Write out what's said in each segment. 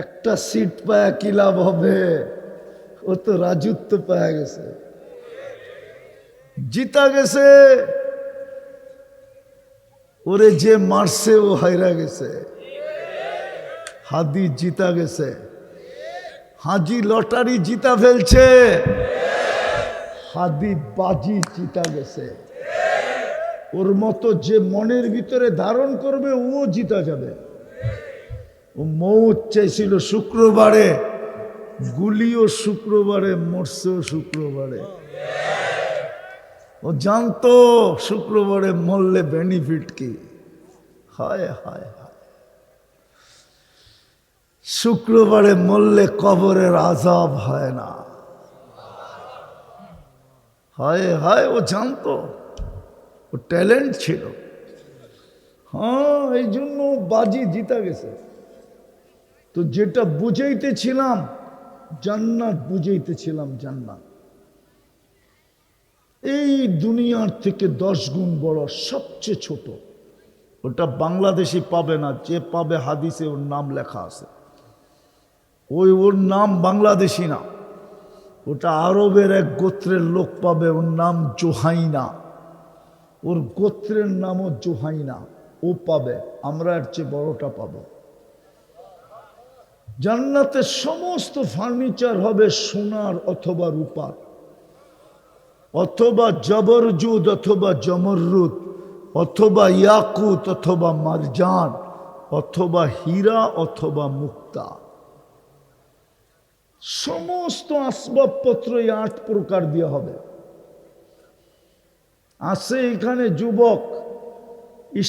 একটা সিট পায়া কি লাভ হবে? ও তো রাজত্ব পায়া গেছে, জিতা গেছে। ওরে যে মারছে ও হাইরা গেছে। হাদি জিতা গেছে, হাজি লটারি জিতা ফেলছে, হাদি বাজি জিতা গেছে। ওর মতো যে মনের ভিতরে ধারণ করবে ও জিতা যাবে। ও মৌত চাইছিল শুক্রবারে, গুলিও শুক্রবারে, মরছেও শুক্রবারে। ও জানতো শুক্রবারে মরলে বেনিফিট কি। হায় হায় হায়, শুক্রবারে মরলে কবরের আযাব হয় না। হায় হায়, ও জানতো, ও ট্যালেন্ট ছিল। হ্যাঁ, এই জন্য বাজি জিতা গেছে। তো যেটা বুঝাইতেছিলাম জান্নাত, বুঝাইতেছিলাম জান্নাত এই দুনিয়ার থেকে 10 গুণ বড়, সবচেয়ে ছোট। ওটা বাংলাদেশি পাবে না, যে পাবে হাদিসে ওর নাম লেখা আছে। ওর নাম বাংলাদেশি না, ওটা আরবের এক গোত্রের লোক পাবে, ওর নাম জোহাইনা। ওর গোত্রের নামও জোহাইনা, ও পাবে। আমরা এর চেয়ে বড়টা পাবো। জান্নাতের সমস্ত ফার্নিচার হবে সোনার অথবা রূপার, অথবা জবরজুদ অথবা জমররুদ, অথবা ইয়াকুত অথবা মারজান, অথবা হীরা অথবা মুক্তা। সমস্ত আসবাবপত্র এই 8 প্রকার দিয়ে হবে। আছে এখানে যুবক,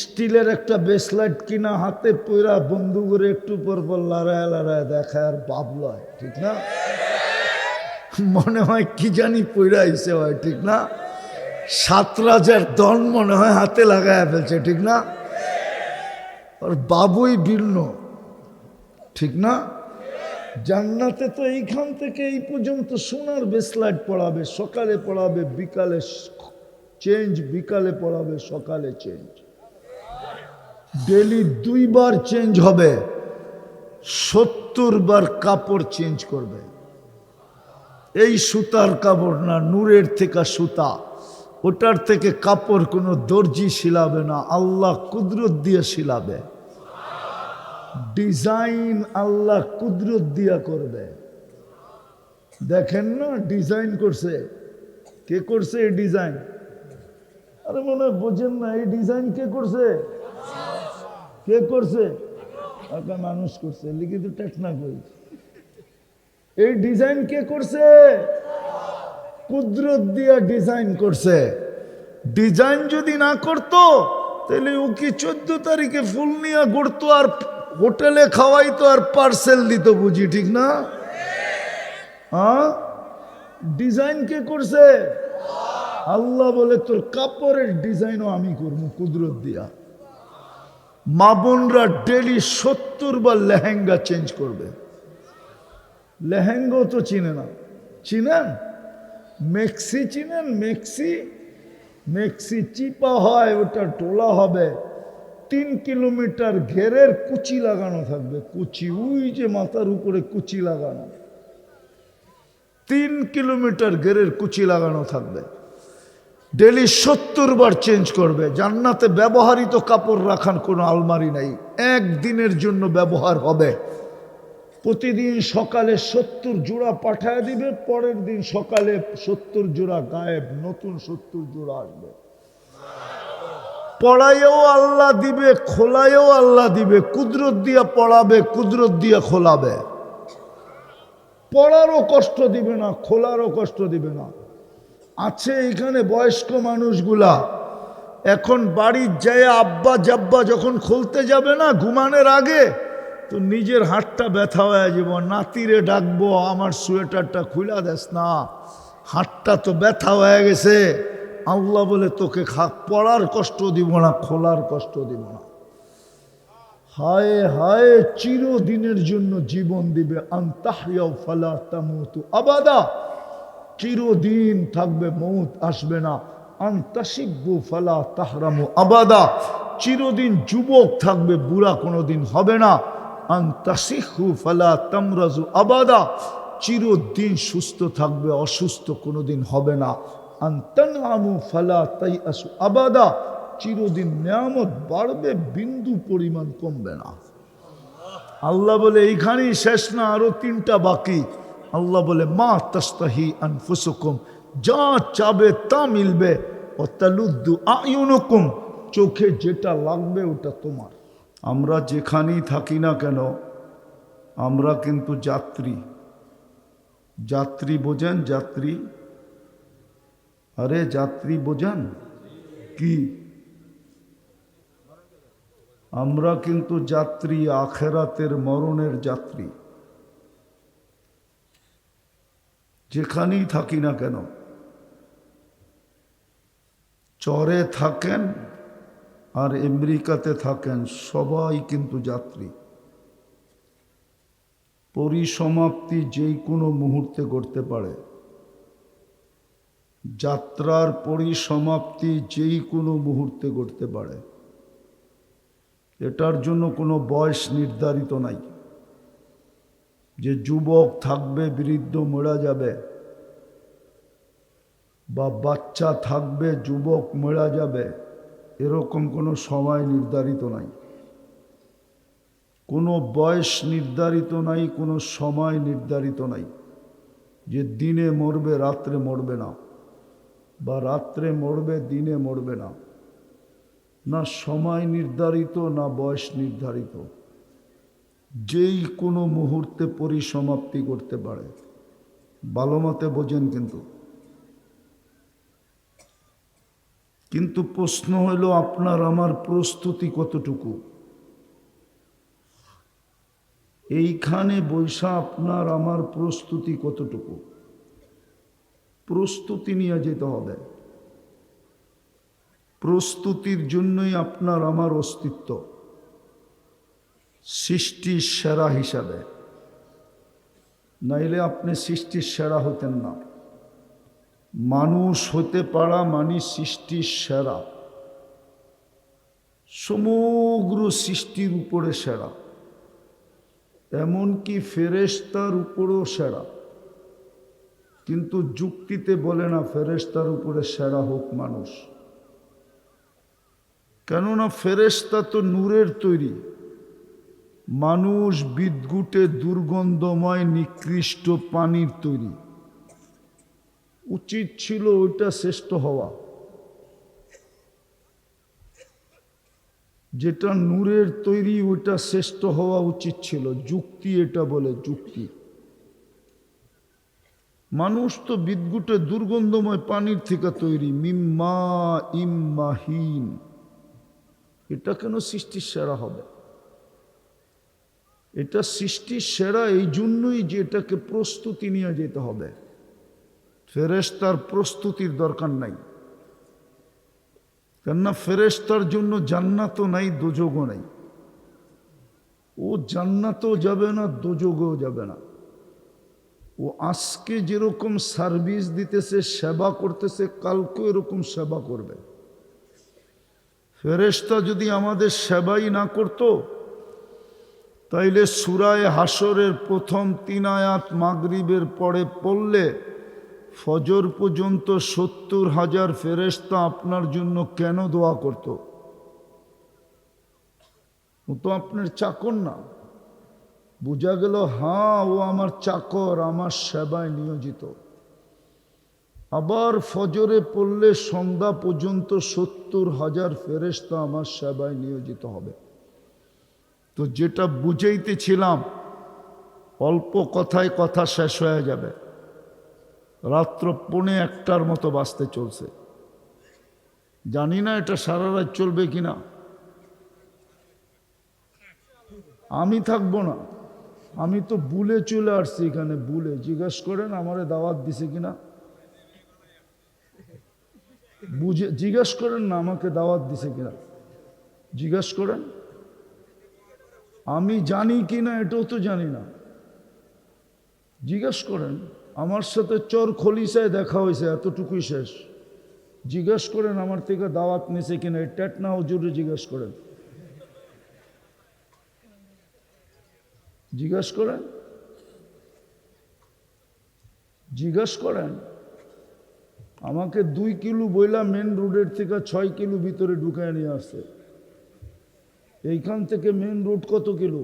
স্টিলের একটা ব্রেসলেট কিনা হাতে পয়রা বন্ধু করে একটু পর পর লড়ায় লড়ায় দেখায় আর বাপ লয়, ঠিক না? মনে হয় কি জানি পয়রা হিসে হয়, ঠিক না? 7 রাজার দন মনে হয় হাতে লাগায় ফেলছে, ঠিক না? আর বাবুই ভিন্ন, ঠিক না? জান্নাতে তো এইখান থেকে এই পর্যন্ত সোনার ব্রেসলেট পড়াবে, সকালে পড়াবে, বিকালে চেঞ্জ, বিকালে পড়াবে, সকালে চেঞ্জ। ডেলি 2 বার চেঞ্জ হবে, 70 বার কাপড় চেঞ্জ করবে। এই সুতার কাপড় না, নূরের থেকে সুতা, ওটার থেকে কাপড় কোনো দর্জি শিলাবে না, আল্লাহ কুদরত দিয়ে শিলাবে। ডিজাইন আল্লাহ কুদরত দিয়া করবে। দেখেন না ডিজাইন করছে, কে করছে এই ডিজাইন? আরে মনে হয় বোঝেন না, এই ডিজাইন কে করছে? কে করছে? একটা মানুষ করছে, লিখিত টেকনা কই। এই ডিজাইন কে করছে? কুদরত দিয়া ডিজাইন করছে। ডিজাইন যদি না করতো তাহলে ও কি 14 তারিখে ফুল নিয়ে ঘুরতো আর হোটেলে খাওয়াইতো আর পার্সেল দিত, বুঝি, ঠিক না? হ্যাঁ, ডিজাইন কে করছে? আল্লাহ বলে তোর কাপড়ের ডিজাইনও আমি করবো কুদরত দিয়া। মা বোনরা ডেলি 70 বার লেহেঙ্গা চেঞ্জ করবে। লেহেঙ্গাও তো চিনে না, চিনেন? মেক্সি চিনেন? মেক্সি, মেক্সি চিপা হয়, ওটা টোলা হবে। 3 কিলোমিটার ঘেরের কুচি লাগানো থাকবে, কুচি, ওই যে মাথার উপরে কুচি লাগানো, 3 কিলোমিটার ঘেরের কুচি লাগানো থাকবে। ডেলি 70 বার চেঞ্জ করবে। জান্নাতে ব্যবহারিত কাপড় রাখার কোনো আলমারি নাই, একদিনের জন্য ব্যবহার হবে। প্রতিদিন সকালে 70 জোড়া পাঠায় দিবে, পরের দিন সকালে 70 জোড়া গায়েব, নতুন 70 জোড়া আসবে। পড়াইও আল্লাহ দিবে, খোলায়ও আল্লাহ দিবে। কুদরত দিয়া পড়াবে, কুদরত দিয়া খোলাবে। পড়ারও কষ্ট দিবে না, খোলারও কষ্ট দিবে না। আছে এখানে বয়স্ক মানুষগুলা, এখন বাড়ির যায় আব্বা জাব্বা যখন খুলতে যাবে না ঘুমানোর আগে, তো নিজের হাতটা ব্যথা হয়ে যাব, নাতিরে ডাকবো, আমার সোয়েটারটা খুলা দেস না, হাতটা তো ব্যথা হয়ে গেছে। আল্লাহ বলে তোকে পড়ার কষ্ট দিব না, খোলার কষ্ট দিব না। হায় হায়, চিরদিনের জন্য জীবন দিবে। আনতাহইয়া ফালা তামুতু আবাদা, চিরদিন থাকবে, মৌত আসবে না। আনতাশিব্বু ফালা তাহরামু আবাদা, চিরদিন যুবক থাকবে, বুড়া কোনোদিন হবে না। আন তাসিহু ফালা তামরাজু আবাদা, চিরদিন সুস্থ থাকবে, অসুস্থ কোনোদিন হবে না। আন তানআমু ফালা তাইআসু আবাদা, চিরদিন নিয়ামত বাড়বে, বিন্দু পরিমাণ কমবে না। আল্লাহ বলে এইখানেই শেষ না, আরো 3টা বাকি। আল্লাহ বলে মা তাস্তাহি আনফুসুকুম, যা চাবে তা মিলবে। ও তালুদ্দু আয়ুনুকুম, চোখে যেটা লাগবে ওটা তোমার। আমরা যেখানেই থাকি না কেন, আমরা কিন্তু যাত্রী। যাত্রী বোঝেন? যাত্রী, আরে যাত্রী বোঝেন কি? আমরা কিন্তু যাত্রী, আখেরাতের মরণের যাত্রী। যেখানেই থাকি না কেন, চরে থাকেন আর আমেরিকাতে থাকেন, সবাই কিন্তু যাত্রী। পরিসমাপ্তি যেই কোনো মুহূর্তে ঘটতে পারে। যাত্রার পরিসমাপ্তি যেই কোনো মুহূর্তে ঘটতে পারে। এটার জন্য কোনো বয়স নির্ধারিত নাই যে যুবক থাকবে বৃদ্ধ মরা যাবে, বা বাচ্চা থাকবে যুবক মরা যাবে, এরকম কোনো সময় নির্ধারিত নাই, কোনো বয়স নির্ধারিত নাই, কোনো সময় নির্ধারিত নাই যে দিনে মরবে রাত্রে মরবে না, বা রাত্রে মরবে দিনে মরবে না। না সময় নির্ধারিত, না বয়স নির্ধারিত, যেই কোনো মুহূর্তে পরিসমাপ্তি করতে পারে। ভালো মতে বোঝেন। কিন্তু প্রশ্ন হইল আপনার আমার প্রস্তুতি কতটুকু? এইখানে বৈশা আপনার আমার প্রস্তুতি কতটুকু? প্রস্তুতি নিয়ে যেতে হবে। প্রস্তুতির জন্যই আপনার আমার অস্তিত্ব, সৃষ্টির সেরা হিসাবে। নাইলে আপনি সৃষ্টির সেরা হতেন না। মানুষ হতে পারা মানে সৃষ্টির সেরা, সমগ্র সৃষ্টির উপরে সেরা, এমনকি ফেরেশতার উপরেও সেরা। কিন্তু যুক্তিতে বলে না ফেরেশতার উপরে সেরা হোক মানুষ, কেননা ফেরেশতা তো নূরের তৈরি, মানুষ বিদ্যুটে দুর্গন্ধময় নিকৃষ্ট পানির তৈরি। উচিত ছিল ওইটা শ্রেষ্ঠ হওয়া, যেটা নূরের তৈরি ওইটা শ্রেষ্ঠ হওয়া উচিত ছিল। যুক্তি এটা বলে, যুক্তি। মানুষ তো বিদ্যুটে দুর্গন্ধময় পানির থেকে তৈরি, মিম্মা ইম্মাহিন। এটা কেন সৃষ্টির সেরা হবে? এটা সৃষ্টির সেরা এই জন্যই যে এটাকে প্রস্তুতি নিয়ে যেতে হবে। ফেরেশতার প্রস্তুতির দরকার নাই, কেননা ফেরেশতার জন্য জান্নাতও নাই, দোজগও নাই। ও জান্নাতও যাবে না, দোজগও যাবে না। ও আজকে যেরকম সার্ভিস দিতেছে, সেবা করতেছে, কালকে এরকম সেবা করবে। ফেরেশতা যদি আমাদের সেবাই না করত, তাইলে সূরায়ে হাশরের প্রথম 3 আয়াত মাগরিবের পরে পড়লে ফজর পর্যন্ত 70,000 ফেরেশতা আপনার জন্য কেন দোয়া করত? ও তো আপনার চাকর না। বোঝা গেল, হ্যাঁ ও আমার চাকর, আমার সেবায় নিয়োজিত। আবার ফজরে পড়লে সন্ধ্যা পর্যন্ত 70,000 ফেরেশতা আমার সেবায় নিয়োজিত হবে। তো যেটা বুঝাইতেছিলাম, অল্প কথায় কথা শেষ হয়ে যাবে। রাত্র 1:45 মতো বাজতে চলছে। জানি না এটা সারা রাত চলবে কিনা। আমি থাকবো না, আমি তো বুলে চলে আসছি এখানে। বুলে জিজ্ঞাসা করেন আমারে দাওয়াত দিছে কিনা, বুঝে জিজ্ঞাস করেন না আমাকে দাওয়াত দিছে কিনা, জিজ্ঞাসা করেন। আমি জানি কিনা এটাও তো জানি না, জিজ্ঞাসা করেন। আমার সাথে চর খলিসায় দেখা হয়েছে, এতটুকুই শেষ। জিজ্ঞাস করেন আমার থেকে দাওয়াত নিছে কিনা, টেটনা হুজুরে জিজ্ঞাসা করেন। জিজ্ঞাসা করেন, জিজ্ঞাসা করেন। আমাকে 2 কিলো বইলা মেন রোডের থেকে 6 কিলো ভিতরে ঢুকায় নিয়ে আসছে। এইখান থেকে মেন রোড কত কিলো?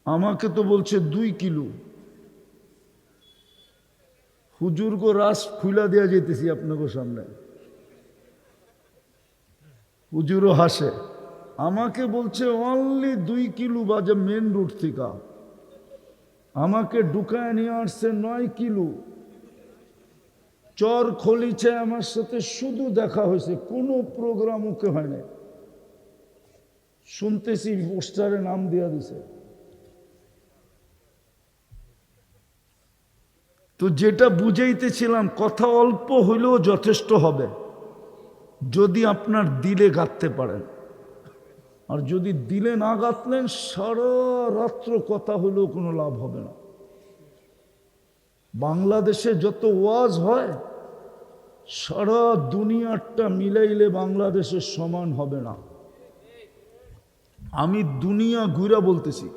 আমাকে তো বলছে 2 কিলো। হুজুর গো রাস খুলা দেওয়া যেতেছি আপনাকে সামনে। হুজুরও হাসে। আমাকে বলছে অনলি 2 কিলো বাজে মেন রোড থেকে। আমাকে ঢুকায় নিয়ে আসছে 9 কিলো। চর খলিছে আমার সাথে শুধু দেখা হয়েছে, কোনো প্রোগ্রাম ওকে হয় না। শুনতেছি পোস্টারে নাম দেওয়া দিছে। তো যেটা বুঝাইতেছিলাম, কথা অল্প হইলেও যথেষ্ট হবে যদি আপনার দিলে গাঁথতে পারেন। আর যদি দিলে না গাঁথলেন, সারা রাত্র কথা হইলেও কোনো লাভ হবে না। বাংলাদেশে যত ওয়াজ হয়, সারা দুনিয়াটা মিলাইলে বাংলাদেশের সমান হবে না। আমি দুনিয়া ঘুরা বলতেছি,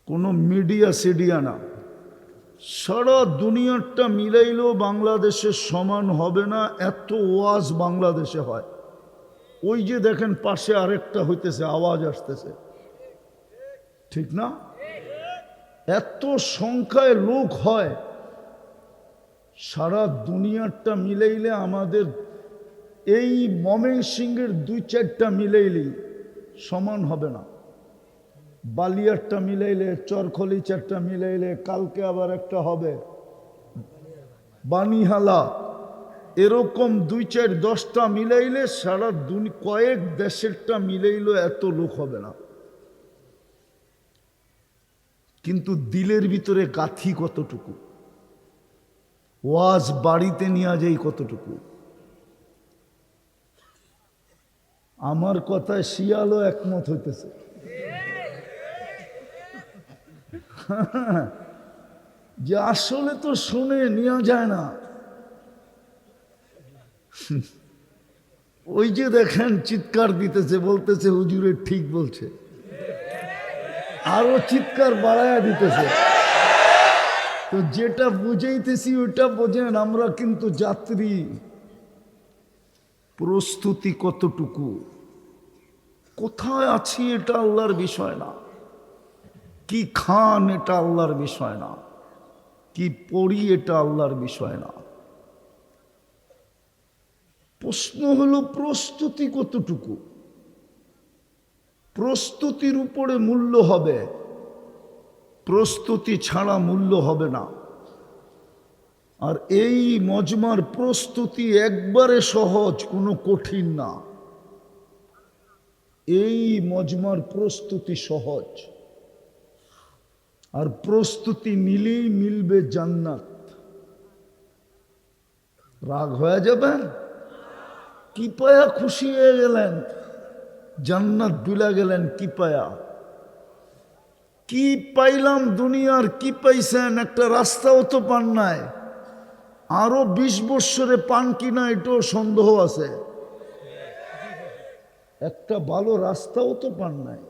কোনো মিডিয়া সিডিয়া না। সারা দুনিয়াটা মিলাইলেও বাংলাদেশের সমান হবে না, এত ওয়াজ বাংলাদেশে হয়। ওই যে দেখেন পাশে আরেকটা হইতেছে, আওয়াজ আসতেছে, ঠিক না? এত সংখ্যায় লোক হয়, সারা দুনিয়াটা মিলাইলে আমাদের এই ময়মনসিংহের 2-4টা মিলাইলেই সমান হবে না। বালিয়ারটা মিলাইলে, চরখলি 4টা মিলাইলে, কালকে আবার একটা হবে বানিহালা, এরকম 2-4-10টা মিলাইলে সারা কয়েক দেশেরটা মিলাইলেও এত লোক হবে না। কিন্তু দিলের ভিতরে গাথি কতটুকু, ওয়াজ বাড়িতে নিয়ে যাই কতটুকু। আমার কথায় শিয়ালও একমত হইতেছে। যে আসলে তো শুনে নেওয়া যায় না। ওই যে দেখেন চিৎকার দিতেছে, বলতেছে হুজুরে ঠিক বলছে, আরো চিৎকার বাড়ায়া দিতেছে। তো যেটা বুঝাইতেছি ওইটা বোঝেন, আমরা কিন্তু যাত্রী। প্রস্তুতি কতটুকু, কোথায় আছি এটা আল্লাহর বিষয় না, কি খান এটা আল্লাহর বিষয় না, কি পড়ি এটা আল্লাহর বিষয় না। প্রশ্ন হলো প্রস্তুতি কতটুকু। প্রস্তুতির উপরে মূল্য হবে, প্রস্তুতি ছাড়া মূল্য হবে না। আর এই মজমার প্রস্তুতি একবারে সহজ, কোনো কঠিন না। এই মজমার প্রস্তুতি সহজ, আর প্রস্তুতি নিলেই মিলবে জান্নাত। রাগ হয়ে যাবেন? কি পায়া খুশি হয়ে গেলেন, জান্নাত ভুলে গেলেন কি পায়া? কি পাইলাম দুনিয়ার, কি পাইছেন? একটা রাস্তাও তো পান নাই। আরো 20 বৎসরে পান কিনা এটাও সন্দেহ আছে। একটা ভালো রাস্তাও তো পান নাই।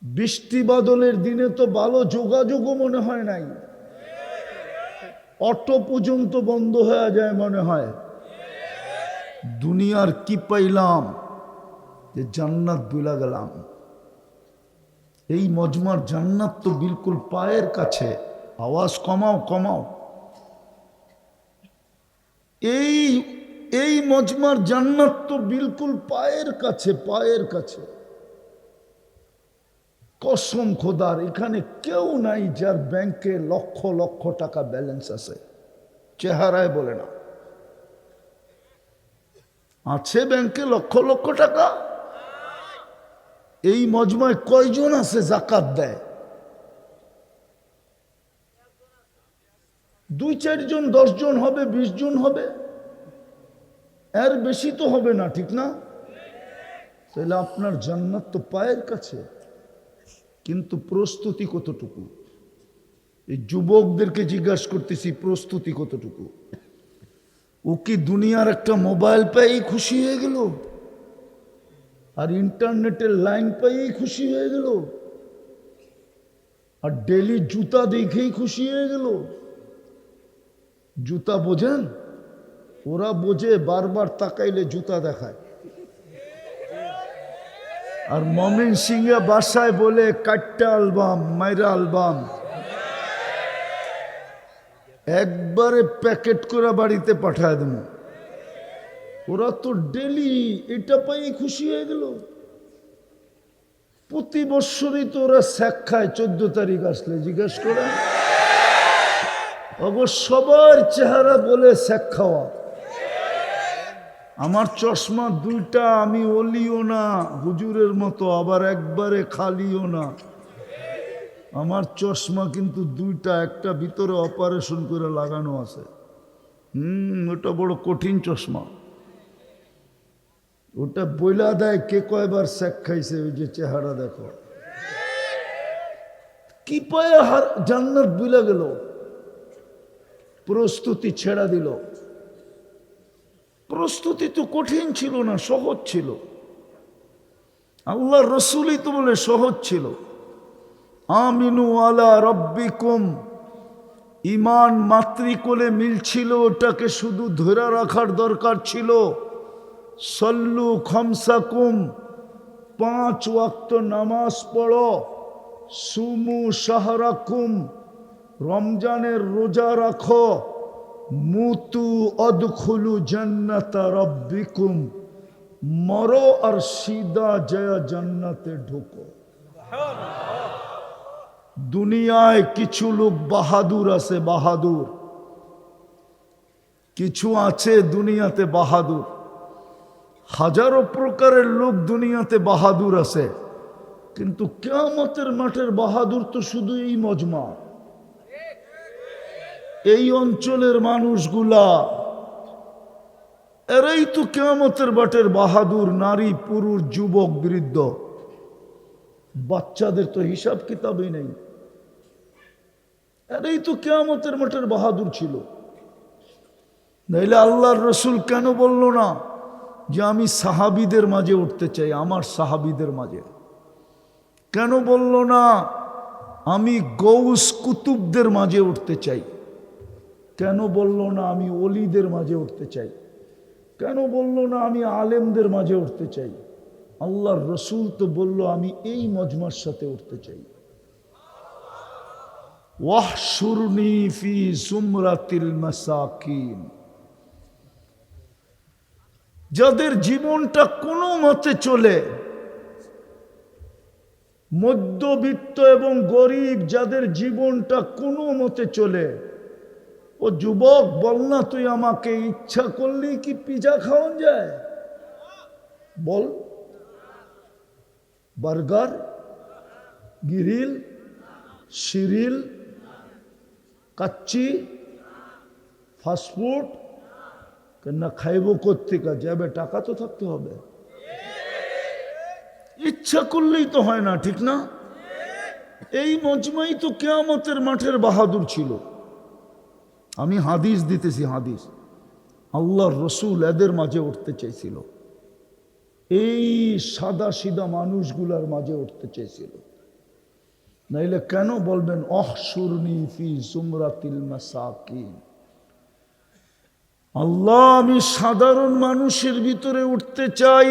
বৃষ্টি বাদলের দিনে তো ভালো যোগাযোগও মনে হয় নাই, অটো পর্যন্ত বন্ধ হয়ে যায় মনে হয়। দুনিয়ার কি পাইলাম যে জান্নাত ভুলে গেলাম। এই মজমার জান্নাত তো বিলকুল পায়ের কাছে। আওয়াজ কমাও কমাও। এই মজমার জান্নাত তো বিলকুল পায়ের কাছে, পায়ের কাছে। কসম খোদার, এখানে কেউ নাই যার ব্যাংকে লক্ষ লক্ষ টাকা ব্যালেন্স আছে। চেহারায় বলে না, আছে ব্যাংকে লক্ষ লক্ষ টাকা? এই মজমায় কয়জন আছে জাকাত দেয়? 2-4 জন, 10 জন হবে, 20 জন হবে, এর বেশি তো হবে না, ঠিক না? তাহলে আপনার জান্নাত তো পায়ের কাছে। কিন্তু প্রস্তুতি কতটুকু? এই যুবকদেরকে জিজ্ঞাসা করতেছি, প্রস্তুতি কতটুকু? ও কি দুনিয়ার একটা মোবাইল পেয়েই খুশি হয়ে গেল? আর ইন্টারনেটের লাইন পাইয়েই খুশি হয়ে গেল, আর ডেলি জুতা দেখেই খুশি হয়ে গেল। জুতা বোঝেন? ওরা বোঝে, বারবার তাকাইলে জুতা দেখায়। আর মমিন সিংহে বাসায় বলে কাট্টা অ্যালবাম, মাইরা অ্যালবাম, একবারে প্যাকেট করে বাড়িতে পাঠায় দেব। ওরা তো ডেলি এটা পাই খুশি হয়ে গেল। প্রতি বৎসরই তো ওরা স্যাক খায় 14 তারিখ আসলে, জিজ্ঞেস করে অবশ্য সবার চেহারা বলে স্যাক খাওয়া। আমার চশমা দুইটা, আমি অলিও না হুজুরের মতো, আবার একবারে খালিও না। আমার চশমা কিন্তু দুইটা, একটা ভিতরে অপারেশন করে লাগানো আছে। ওটা বড় কঠিন চশমা। ওটা বইলা দেয় কে কয়বার স্যাক খাইছে। ওই যে চেহারা দেখো, কি পায়ে জান্নাত বুইলা গেল, প্রস্তুতি ছেড়া দিল। প্রস্তুতি তো কঠিন ছিল না, সহজ ছিল। আল্লাহর রসুলই তো বলে সহজ ছিল। আমিনু আলা রব্বিকুম, ইমান মাতৃকোলে মিলছিল, ওটাকে শুধু ধরে রাখার দরকার ছিল। সল্লু খমসাকুম, 5 ওয়াক্ত নামাজ পড়ো। সুমু শাহরাকুম, রমজানের রোজা রাখো। মুতু অদখুলু জান্নাতা রব্বিকুম, মরো আর সিদা জয়া জান্নাতে ঢোকো। দুনিয়ায় কিছু লোক বাহাদুর আছে, বাহাদুর কিছু আছে দুনিয়াতে বাহাদুর। হাজারো প্রকারের লোক দুনিয়াতে বাহাদুর আছে, কিন্তু কিয়ামতের মাঠের বাহাদুর তো শুধু এই মজমা, এই অঞ্চলের মানুষগুলা, এরাই তো কিয়ামতের মাঠের বাহাদুর। নারী পুরুষ যুবক বৃদ্ধ, বাচ্চাদের তো হিসাব কিতাবই নেই। এরাই তো কিয়ামতের মাঠের বাহাদুর ছিল। নাইলে আল্লাহর রসুল কেন বলল না যে আমি সাহাবীদের মাঝে উঠতে চাই, আমার সাহাবীদের মাঝে? কেন বলল না আমি গৌস কুতুবদের মাঝে উঠতে চাই? কেন বলল না আমি ওলিদের মাঝে উঠতে চাই? কেন বলল না আমি আলেমদের মাঝে উঠতে চাই? আল্লাহর রসুল তো বলল আমি এই মজমার সাথে উঠতে চাই। ওয়াহশুরনি ফি জুমরাতিল মাসাকিন, যাদের জীবনটা কোনো মতে চলে, মধ্যবিত্ত এবং গরিব যাদের জীবনটা কোনো মতে চলে, ও যুবক বল না তুই আমাকে, ইচ্ছা করলেই কি পিজা খাওয়ান যায়? বল, বার্গার, গ্রিল, সিরিল, কাচ্চি, ফাস্টফুড, না খাইব কোত্থেকে? যাবে, টাকা তো থাকতে হবে। ইচ্ছা করলেই তো হয় না, ঠিক না? এই মজমাই তো কিয়ামতের মাঠের বাহাদুর ছিল। আমি হাদিস দিতেছি, হাদিস। আল্লাহর রসুল এদের মাঝে উঠতে চাইছিল, এই সাদা সিধা মানুষগুলার মাঝে উঠতে চাইছিল। নাইলে কেন বলবেন অহশুরনি ফি জুমরাতিল মাসাকিন? আল্লাহ আমি সাধারণ মানুষের ভিতরে উঠতে চাই,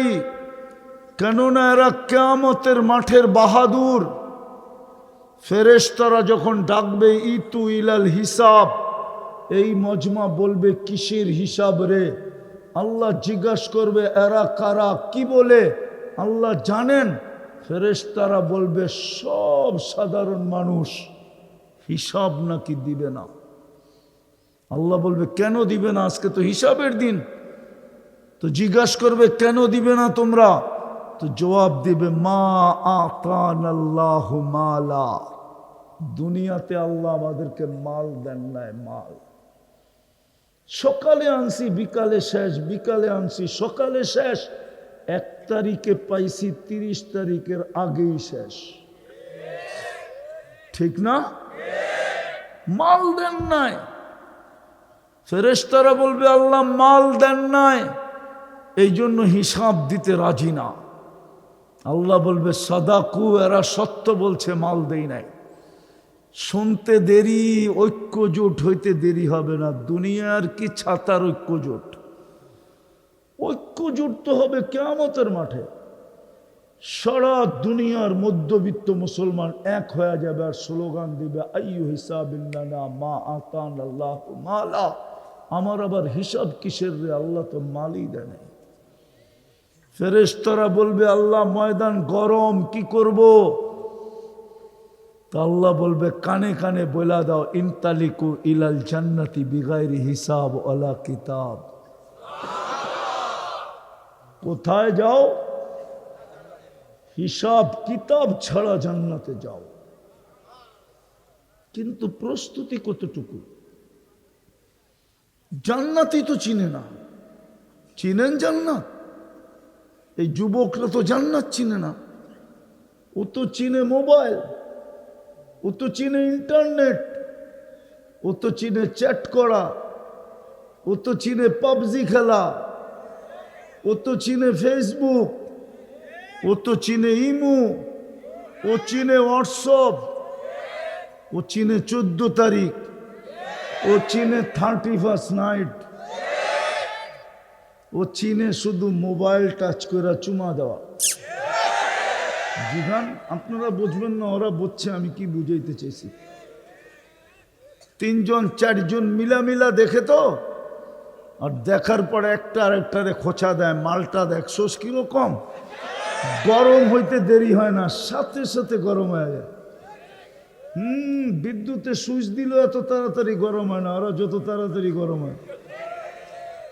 কেননা এরা কিয়ামতের মাঠের বাহাদুর। ফেরেশতারা যখন ডাকবে ইতু ইলাল হিসাব, এই মজমা বলবে কিসের হিসাব রে? আল্লাহ জিজ্ঞাসা করবে এরা কারা, কি বলে? আল্লাহ জানেন। ফেরেশতারা বলবে সব সাধারণ মানুষ, হিসাব নাকি দিবে না? আল্লাহ বলবে কেন দিবে না? আজকে তো হিসাবের দিন। তো জিজ্ঞাসা করবে কেন দিবে না তোমরা? তো জবাব দিবে মা আতানাল্লাহু মালা, দুনিয়াতে আল্লাহ আমাদেরকে মাল দেন নাই। মাল সকালে আনছি বিকালে শেষ, বিকালে আনছি সকালে শেষ, 1 তারিখে পাইছি 30 তারিখের আগেই শেষ, ঠিক না? মাল দেন নাই। ফেরেশতারা বলবে আল্লাহ মাল দেন নাই, এই জন্য হিসাব দিতে রাজি না। আল্লাহ বলবে সাদাকু, এরা সত্য বলছে, মাল দেই নাই। শুনতে দেরি, ঐক্য জোট হইতে দেরি হবে না। দুনিয়ার কি ছাতার ঐক্য জোট? ঐক্য জোট তো হবে কিয়ামতের মাঠে। সারা দুনিয়ার মধ্যবিত্ত মুসলমান এক হয়ে যাবে আর স্লোগান দিবে আইয়ু হিসাবিল্লানা মা আতান আল্লাহ মালা। আমার আবার হিসাব কিসের রে, আল্লাহ তো মালই দেয় নাই। ফেরেশতারা বলবে আল্লাহ ময়দান গরম, কি করব? তা আল্লাহ বলবে কানে কানে বলা দাও ইনতালিকু ইলাল জান্নাতি বিগাইরি হিসাব ওয়ালা কিতাব। কোথায় যাও? হিসাব কিতাব ছাড়া জান্নাতে যাও। কিন্তু প্রস্তুতি কতটুকু? জান্নাতই তো চিনে না। চিনেন জান্নাত? এই যুবকরা তো জান্নাত চিনে না। ও তো চিনে মোবাইল, ও তো চিনে ইন্টারনেট, ও তো চিনে চ্যাট করা, ও তো চিনে পাবজি খেলা, ও তো চিনে ফেসবুক, ও তো চিনে ইমো, ও চিনে হোয়াটসঅ্যাপ, ও চিনে 14 তারিখ, ও চিনে 31st নাইট, ও চিনে শুধু মোবাইল টাচ করে চুমা দেওয়া। জিগান আপনারা বুঝবেন না, ওরা বুঝছে আমি কি বুঝাইতে চাইছি। 3 জন 4 জন মিলা দেখে তো, আর দেখার পরে একটা আরেকটারে খোঁচা দেয়, মালটা দেখছোস কিরকম। গরম হইতে দেরি হয় না, সাথে সাথে গরম হয়ে যায়। বিদ্যুতে সুইচ দিল এত তাড়াতাড়ি গরম হয় না, ওরা যত তাড়াতাড়ি গরম হয়।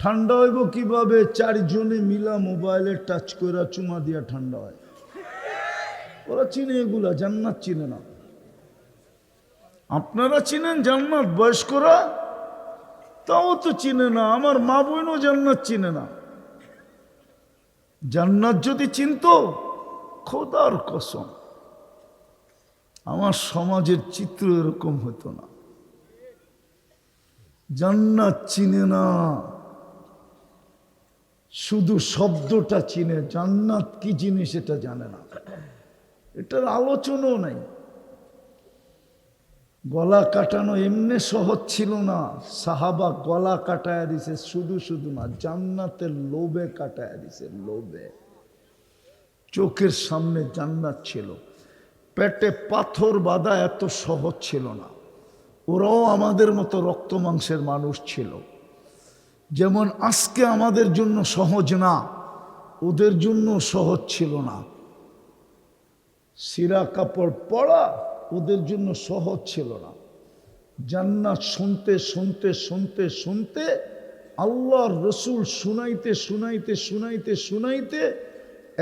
ঠান্ডা হইব কিভাবে? 4 জনে মিলা মোবাইলে টাচ করে চুমা দিয়া ঠান্ডা হয়। ওরা চিনে এগুলা, জান্নাত চিনে না। আপনারা চিনেন জান্নাত? বয়স্করা তাও তো চিনে না। আমার মা বোনও জান্নাত চিনে না। জান্নাত যদি চিনতো, খোদার কসম আমার সমাজের চিত্র এরকম হতো না। জান্নাত চিনে না, শুধু শব্দটা চিনে, জান্নাত কি জিনিস এটা জানে না। এটার আলোচনাও নাই। গলা কাটানো এমনি সহজ ছিল না। সাহাবা গলা কাটায় দিছে, শুধু শুধু না, জান্নাতের লোভে কাটায় দিছে, লোভে। চোখের সামনে জান্নাত ছিল, পেটে পাথর বাঁধা এত সহজ ছিল না। ওরাও আমাদের মতো রক্ত মাংসের মানুষ ছিল। যেমন আজকে আমাদের জন্য সহজ না, ওদের জন্য সহজ ছিল না। সিরা কাপড় পরা ওদের জন্য সহজ ছিল না। জান্নাত শুনতে শুনতে শুনতে শুনতে আল্লাহর রসুল শুনাইতে শুনাইতে শুনাইতে শুনাইতে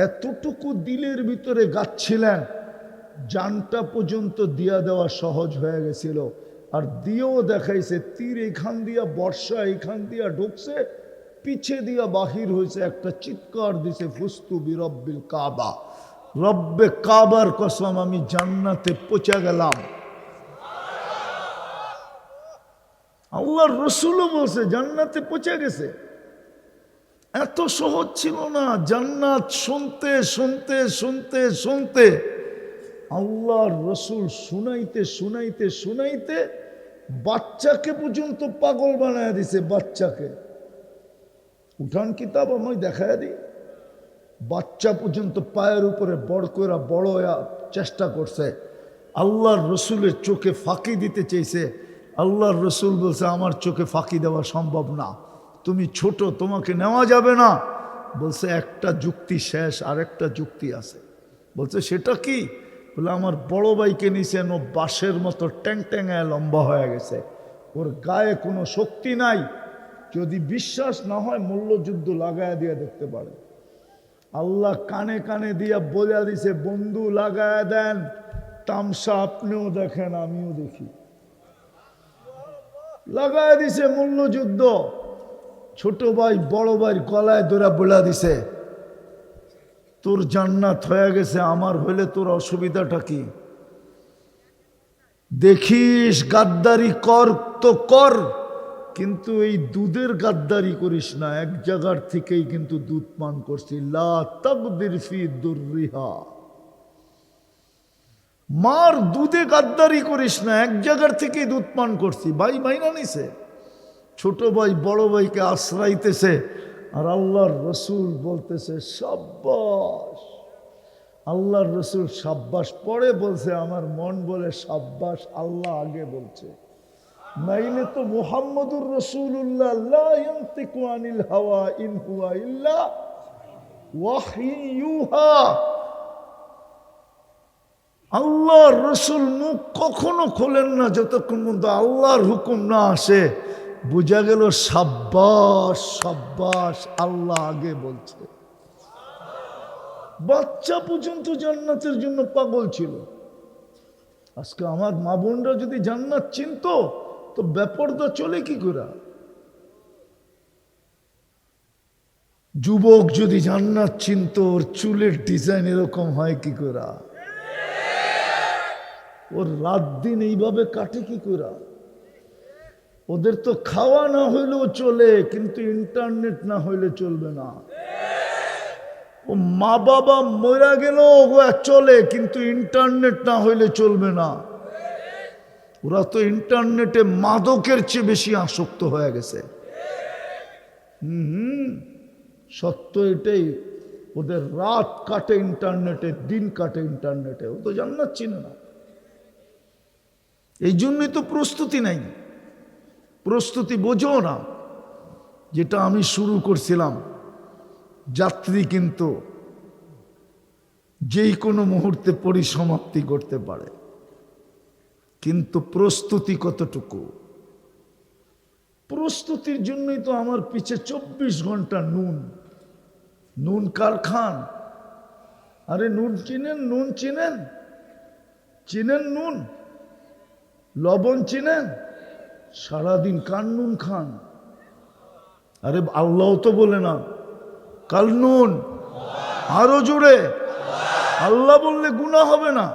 এতটুকু দিলের ভিতরে গাচ্ছিলেন, জানটা পর্যন্ত দিয়া দেওয়া সহজ হয়ে গেছিল। আর দিয়েও দেখাইছে, তীর এখান দিয়া, বর্ষা এখান দিয়া ঢুকছে, পিছে দিয়া বাহির হয়েছে, একটা চিৎকার দিছে, ফুস্তু বিরব্বিল কাবা, রব্বে কাবার কসম আমি জান্নাতে পৌঁছে গেলাম। আল্লাহর রসুলও বলছে জান্নাতে পৌঁছে গেছে। এত সহজ ছিল না। জান্নাত শুনতে শুনতে শুনতে শুনতে আল্লাহর রসুল শুনাইতে শুনাইতে শুনাইতে বাচ্চাকে পর্যন্ত পাগল বানায় দিছে। বাচ্চাকে উঠান কিতাব আমি দেখায় দিই, বাচ্চা পর্যন্ত পায়ের উপরে বড় করে বড় চেষ্টা করছে। আল্লাহর রসুলের চোখে ফাঁকি দিতে চেয়েছে। আল্লাহর রসুল বলছে আমার চোখে ফাঁকি দেওয়া সম্ভব না, তুমি ছোট, তোমাকে নেওয়া যাবে না। বলছে একটা যুক্তি শেষ, আর একটা যুক্তি আছে। বলছে সেটা কি? বলে আমার বড় ভাইকে নিছেন, ও বাঁশের মতো ট্যাং ট্যাঙায় লম্বা হয়ে গেছে, ওর গায়ে কোনো শক্তি নাই। যদি বিশ্বাস না হয় মল্লযুদ্ধ লাগায় দিয়ে দেখতে পারে। আল্লাহ কানে কানে দিয়া বলে দিছে বন্ধু লাগায় দেন, তামসা আপনিও দেখেন আমিও দেখি। লাগায় দিছে মল্লযুদ্ধ। ছোট ভাই বড় ভাইয়ের গলায় ধরে বলে দিছে তোর জান্নাত হয়ে গেছে, আমার হইলে তোর অসুবিধাটা কি? দেখিস গাদ্দারি কর তো কর, কিন্তু এই দুধের গাদ্দারি করিস না, এক জায়গার থেকেই কিন্তু দুধ পান করছি। লা তাগদির ফি দুররিহা, মার দুধে গাদ্দারি করিস না, এক জায়গার থেকেই দুধ পান করছি। ভাই মাইনা নিছে, ছোট ভাই বড় ভাইকে আশ্রাইতেছে, আর আল্লাহর রসুল বলতেছে সাব্বাস। আল্লাহর রসুল সাব্বাস পরে বলছে, আমার মন বলে সাব্বাস আল্লাহ আগে বলছে, নাইলে তো মুহাম্মদুর রাসূলুল্লাহ লা ইয়ানতিকু আনিল হাওয়া ইন হুয়া ইল্লা ওয়াহয়ু ইউহা। আল্লাহর রসুল মুখ কখনো খোলেন না যতক্ষণ পর্যন্ত আল্লাহর হুকুম না আসে। বুঝা গেল সাব্বাস সাব্বাস আল্লাহ আগে বলছে। বাচ্চা পর্যন্ত জান্নাতের জন্য পাগল ছিল। আজকে আমার মা বোনরা যদি জান্নাত চিনতো তো বেপরদা চলে কি করে? যুবক যদি জান্নাত চিনতো ওর চুলের ডিজাইন এরকম হয় কি করে? ওর রাত দিন এইভাবে কাটে কি করে? ওদের তো খাওয়া না হইলেও চলে, কিন্তু ইন্টারনেট না হইলে চলবে না। ও মা বাবা মরা গেল চলে, কিন্তু ইন্টারনেট না হইলে চলবে না। ওরা তো ইন্টারনেটে মাদকের চেয়ে বেশি আসক্ত হয়ে গেছে। সত্য এটাই, ওদের রাত কাটে ইন্টারনেটে, দিন কাটে ইন্টারনেটে। ও তো জান্নাত চিনে না। এই জন্যই তো প্রস্তুতি নাই। প্রস্তুতি বোঝো না। যেটা আমি শুরু করছিলাম, যাত্রী কিন্তু যেই কোনো মুহূর্তে পরিসমাপ্তি করতে পারে, কিন্তু প্রস্তুতি কতটুকু? প্রস্তুতির জন্যই তো আমার পিছে 24 ঘন্টা নুন। নুন কার খান? আরে নুন চিনেন? নুন চিনেন? চিনেন নুন? লবণ চিনেন? সারাদিন কার নুন খান? আরে আল্লাহ তো বলে না কাল নুন, আরো জোরে আল্লাহ বললে গুনাহ হবে না।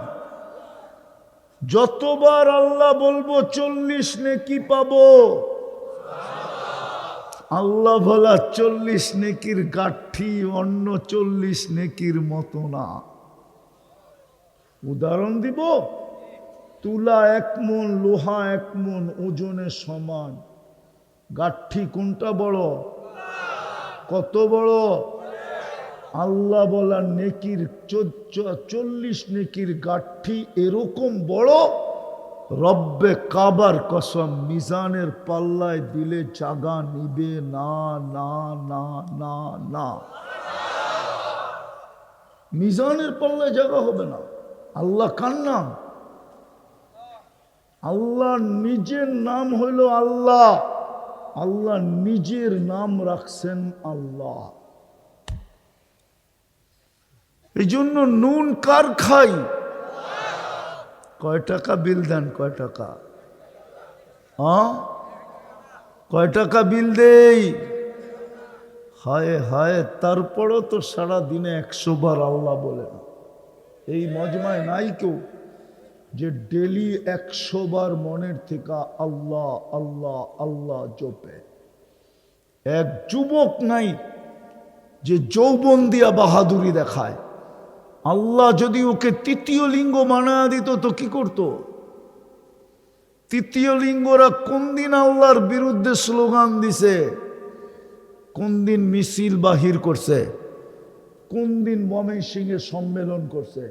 যতবার আল্লাহ বলবো 40 নেকি পাবো। আল্লাহ বলা 40 নেকির গাঠি অন্য 40 নেকির মতো না। উদাহরণ দিব, তুলা 1 মণ, লোহা 1 মণ ওজনে সমান। গাঠি কোনটা বড়? কত বড়? আল্লাহ বলা নেকির 40 নেকির গাঠি এরকম বড়। রব্বে কাবার কসম, মিজানের পাল্লায় দিলে জাগা নিবে না না না না না। মিজানের পাল্লায় জায়গা হবে না। আল্লাহ কার নাম? আল্লাহ নিজের নাম হইল আল্লাহ। আল্লাহ নিজের নাম রাখছেন আল্লাহ। এই জন্য নুন কার খাই? কয় টাকা বিল দেন? কয় টাকা? কয় টাকা বিল দেই? হায় হায়, তারপরও তো সারা দিনে 100 বার আল্লাহ বলে না। এই মজমায় নাই কেউ যে ডেলি 100 বার মনের থেকে আল্লাহ আল্লাহ আল্লাহ জপে। এক যুবক নাই যে যৌবন দিয়া বাহাদুরি দেখায়। আল্লাহ যদি ওকে তৃতীয় লিঙ্গ মানা দিত তো কি করত? তৃতীয় লিঙ্গরা কোন দিন আল্লাহর বিরুদ্ধে স্লোগান দিছে, কোন দিন মিছিল বাহির করছে, কোন দিন ময়মনসিংহে সম্মেলন করছে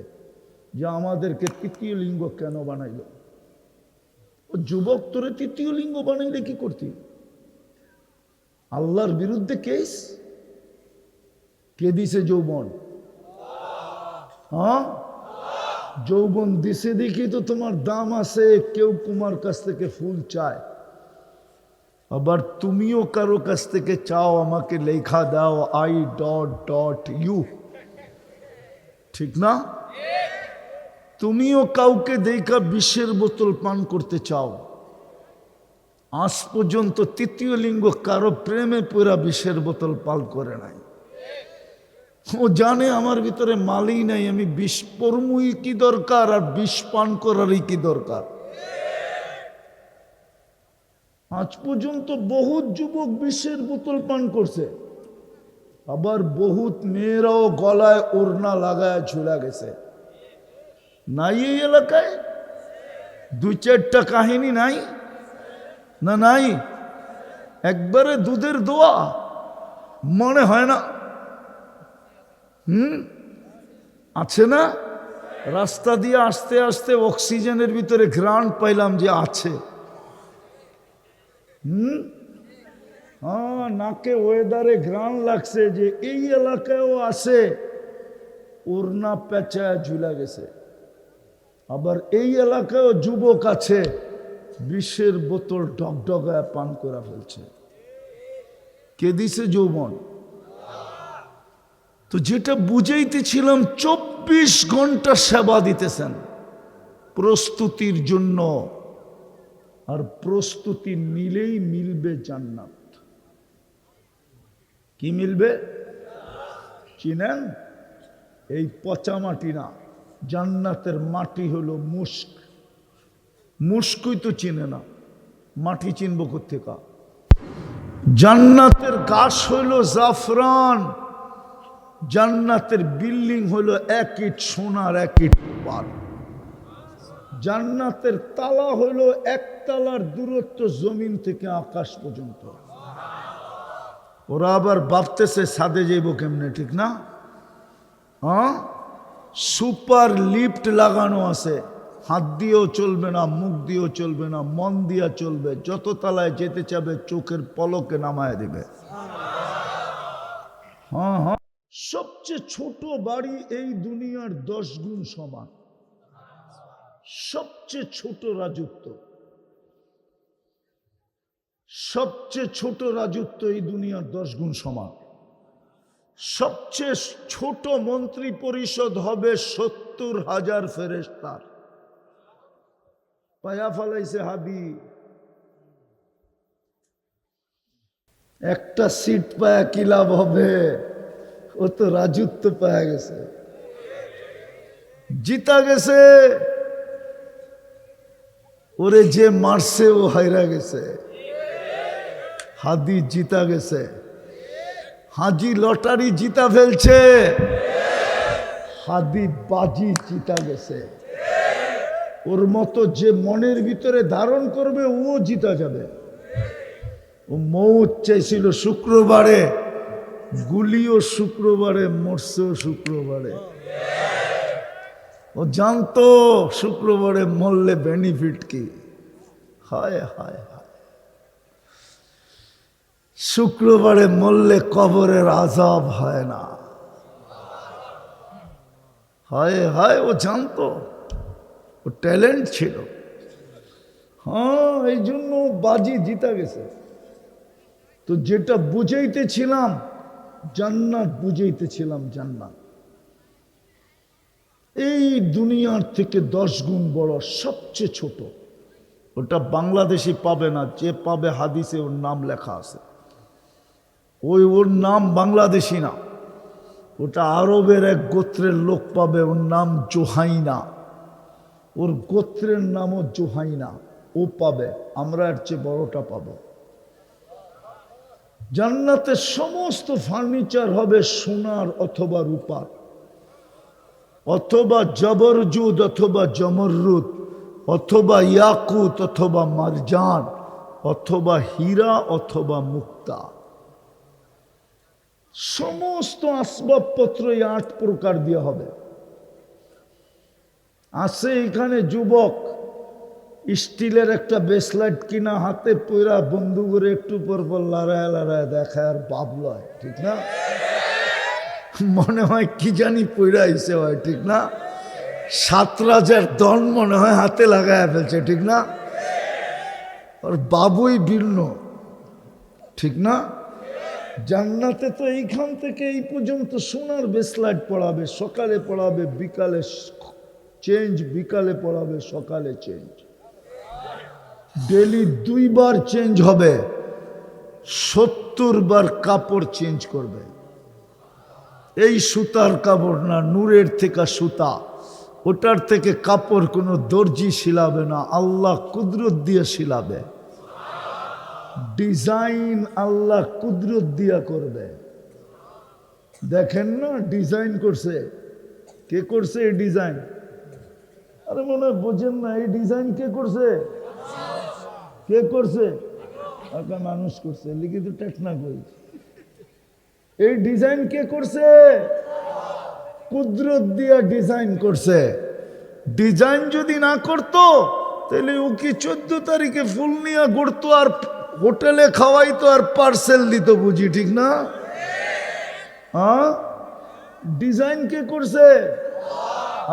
যে আমাদেরকে তৃতীয় লিঙ্গ কেন বানাইল? ও যুবক, তোরে তৃতীয় লিঙ্গ বানাইলে কি করতি? আল্লাহর বিরুদ্ধে কেস কে দিছে? যৌবন। যৌবন দিছে দেখি তো তোমার দাম আছে। কেউ তোমার কাছ থেকে ফুল চায়, আবার তুমিও কারো কাছ থেকে চাও আমাকে লেখা দাও I.U, ঠিক না? তুমিও কাউকে দেখা বিষের বোতল পান করতে চাও। আজ পর্যন্ত তৃতীয় লিঙ্গ কারো প্রেমে পুরা বিষের বোতল পান করে নাই। ও জানে আমার ভিতরে মালই নাই, আমি বিষ পরমুই কি দরকার আর বিষ পান করারই কি দরকার। আজ পর্যন্ত বহুত যুবক বিষের বোতল পান করছে, আবার বহুত মেয়েরাও গলায় ওড়না লাগায় ঝুলা গেছে। নাই এই এলাকায় দুই চারটা কাহিনী নাই? না নাই? একবারে দুধের দোয়া মনে হয় না? আছে না? রাস্তা দিয়ে আস্তে আস্তে অক্সিজেনের ভিতরে ঘ্রাণ পাইলাম যে আছে। হ্যাঁ, নাকে ওয়েদারে ঘ্রাণ লাগছে যে এই এলাকায়ও আছে ওড়না পেঁচায় ঝুলা গেছে। আবার এই এলাকায়ও যুবক আছে বিষের বোতল ডগডগায় পান করে ফেলছে। কে দিছে যৌবন? তো যেটা বুঝাইতেছিলাম, 24 ঘন্টা সেবা দিতেছেন প্রস্তুতির জন্য, আর প্রস্তুতি নিলেই মিলবে জান্নাত। কি মিলবে চিনেন? এই পচা মাটি না, জান্নাতের মাটি হলো মুস্ক। মুস্কই তো চিনে না, মাটি চিনব কোত্থেকা? জান্নাতের গাছ হইল জাফরান, জান্নাতের বিল্ডিং হলো 1 ইট সোনার 1 ইট রূপার। জান্নাতের তালা হইল 1 তালার দূরত্ব জমিন থেকে আকাশ পর্যন্ত। ওরা আবার ভাবতেছে ছাদে যাইব কেমনে, ঠিক না? হ্যাঁ, সুপার লিফট লাগানো আছে, হাত দিয়েও চলবে না, মুখ দিয়েও চলবে না, মন দিয়া চলবে। যত তলায় যেতে চাবে চোখের পলকে নামায় দিবে। হ্যাঁ হ্যাঁ, সবচেয়ে ছোট বাড়ি এই দুনিয়ার 10 গুণ সমান। সবচেয়ে ছোট রাজত্ব, সবচেয়ে ছোট রাজত্ব এই দুনিয়ার 10 গুণ সমান। সবচেয়ে ছোট মন্ত্রী পরিষদ হবে 70,000 ফেরেশতার। পায়া ফালাইছে হাদি, একটা সিট পায়া কি লাভ হবে? ও তো রাজত্ব পায়া গেছে, জিতা গেছে। ওরে যে মারছে ও হাইরা গেছে। হাদি জিতা গেছে, হাজি লটারি জিতা ফেলছে, হাদি বাজি জিতা গেছে। ওর মতো যে মনের ভিতরে ধারণ করবে ও জিতা যাবে। ও মৌত চাইছিল শুক্রবারে, গুলিও শুক্রবারে, মরছেও শুক্রবারে। ও জানতো শুক্রবারে মরলে বেনিফিট কি। হায় হায় হায়, শুক্রবারে মরলে কবরের আযাব হয় না। হায় হায়, ও জানতো, ও ট্যালেন্ট ছিল। হ্যাঁ, এই জন্য বাজি জিতা গেছে। তো যেটা বুঝাইতেছিলাম জান্নাত, বুঝাইতেছিলাম জান্নাত এই দুনিয়ার থেকে 10 গুণ বড়, সবচেয়ে ছোট। ওটা বাংলাদেশি পাবে না, যে পাবে হাদিসে ওর নাম লেখা আছে। ওর নাম বাংলাদেশি না, ওটা আরবের এক গোত্রের লোক পাবে, ওর নাম জোহাইনা। ওর গোত্রের নামও জোহাইনা, ও পাবে। আমরা এর চেয়ে বড়টা পাবো। জান্নাতের সমস্ত ফার্নিচার হবে সোনার অথবা রূপার, অথবা জবরজুদ অথবা জমররুদ, অথবা ইয়াকুত অথবা মারজান, অথবা হীরা অথবা মুক্তা। সমস্ত আসবাবপত্র এই 8 প্রকার দিয়ে হবে। আছে এখানে যুবক স্টিলের একটা ব্রেসলেট কিনা হাতে পয়রা বন্ধু করে একটু পর পর লড়ায় লড়ায় দেখায় আর বাপ লয়, ঠিক না? মনে হয় কি জানি পয়রা আইসে হয়, ঠিক না? 7 রাজার দন মনে হয় হাতে লাগায় ফেলছে, ঠিক না? আর বাবুই ভিন্ন, ঠিক না? জান্নাতে তো এইখান থেকে এই পর্যন্ত সোনার ব্রেসলেট পড়াবে, সকালে পড়াবে, বিকালে চেঞ্জ, বিকালে পড়াবে, সকালে চেঞ্জ। ডেলি 2 বার চেঞ্জ হবে, 70 বার কাপড় চেঞ্জ করবে। এই সুতার কাপড় না, নূরের থেকে সুতা, ওটার থেকে কাপড় কোনো দর্জি শিলাবে না, আল্লাহ কুদরত দিয়ে শিলাবে। ডিজাইন আল্লাহ কুদরত দিয়া করবে। দেখেন না ডিজাইন করছে, কে করছে এই ডিজাইন? আরে মনে হয় বোঝেন না, এই ডিজাইন কে করছে? কে করছে? একটা মানুষ করছে, লিখিত টেকনা কই। এই ডিজাইন কে করছে? কুদরত দিয়া ডিজাইন করছে। ডিজাইন যদি না করতো তাহলে ও কি 14 তারিখে ফুল নিয়ে ঘুরতো আর হোটেলে খাওয়াইতো আর পার্সেল দিত, বুঝি ঠিক না? হ্যাঁ, ডিজাইন কে করছে?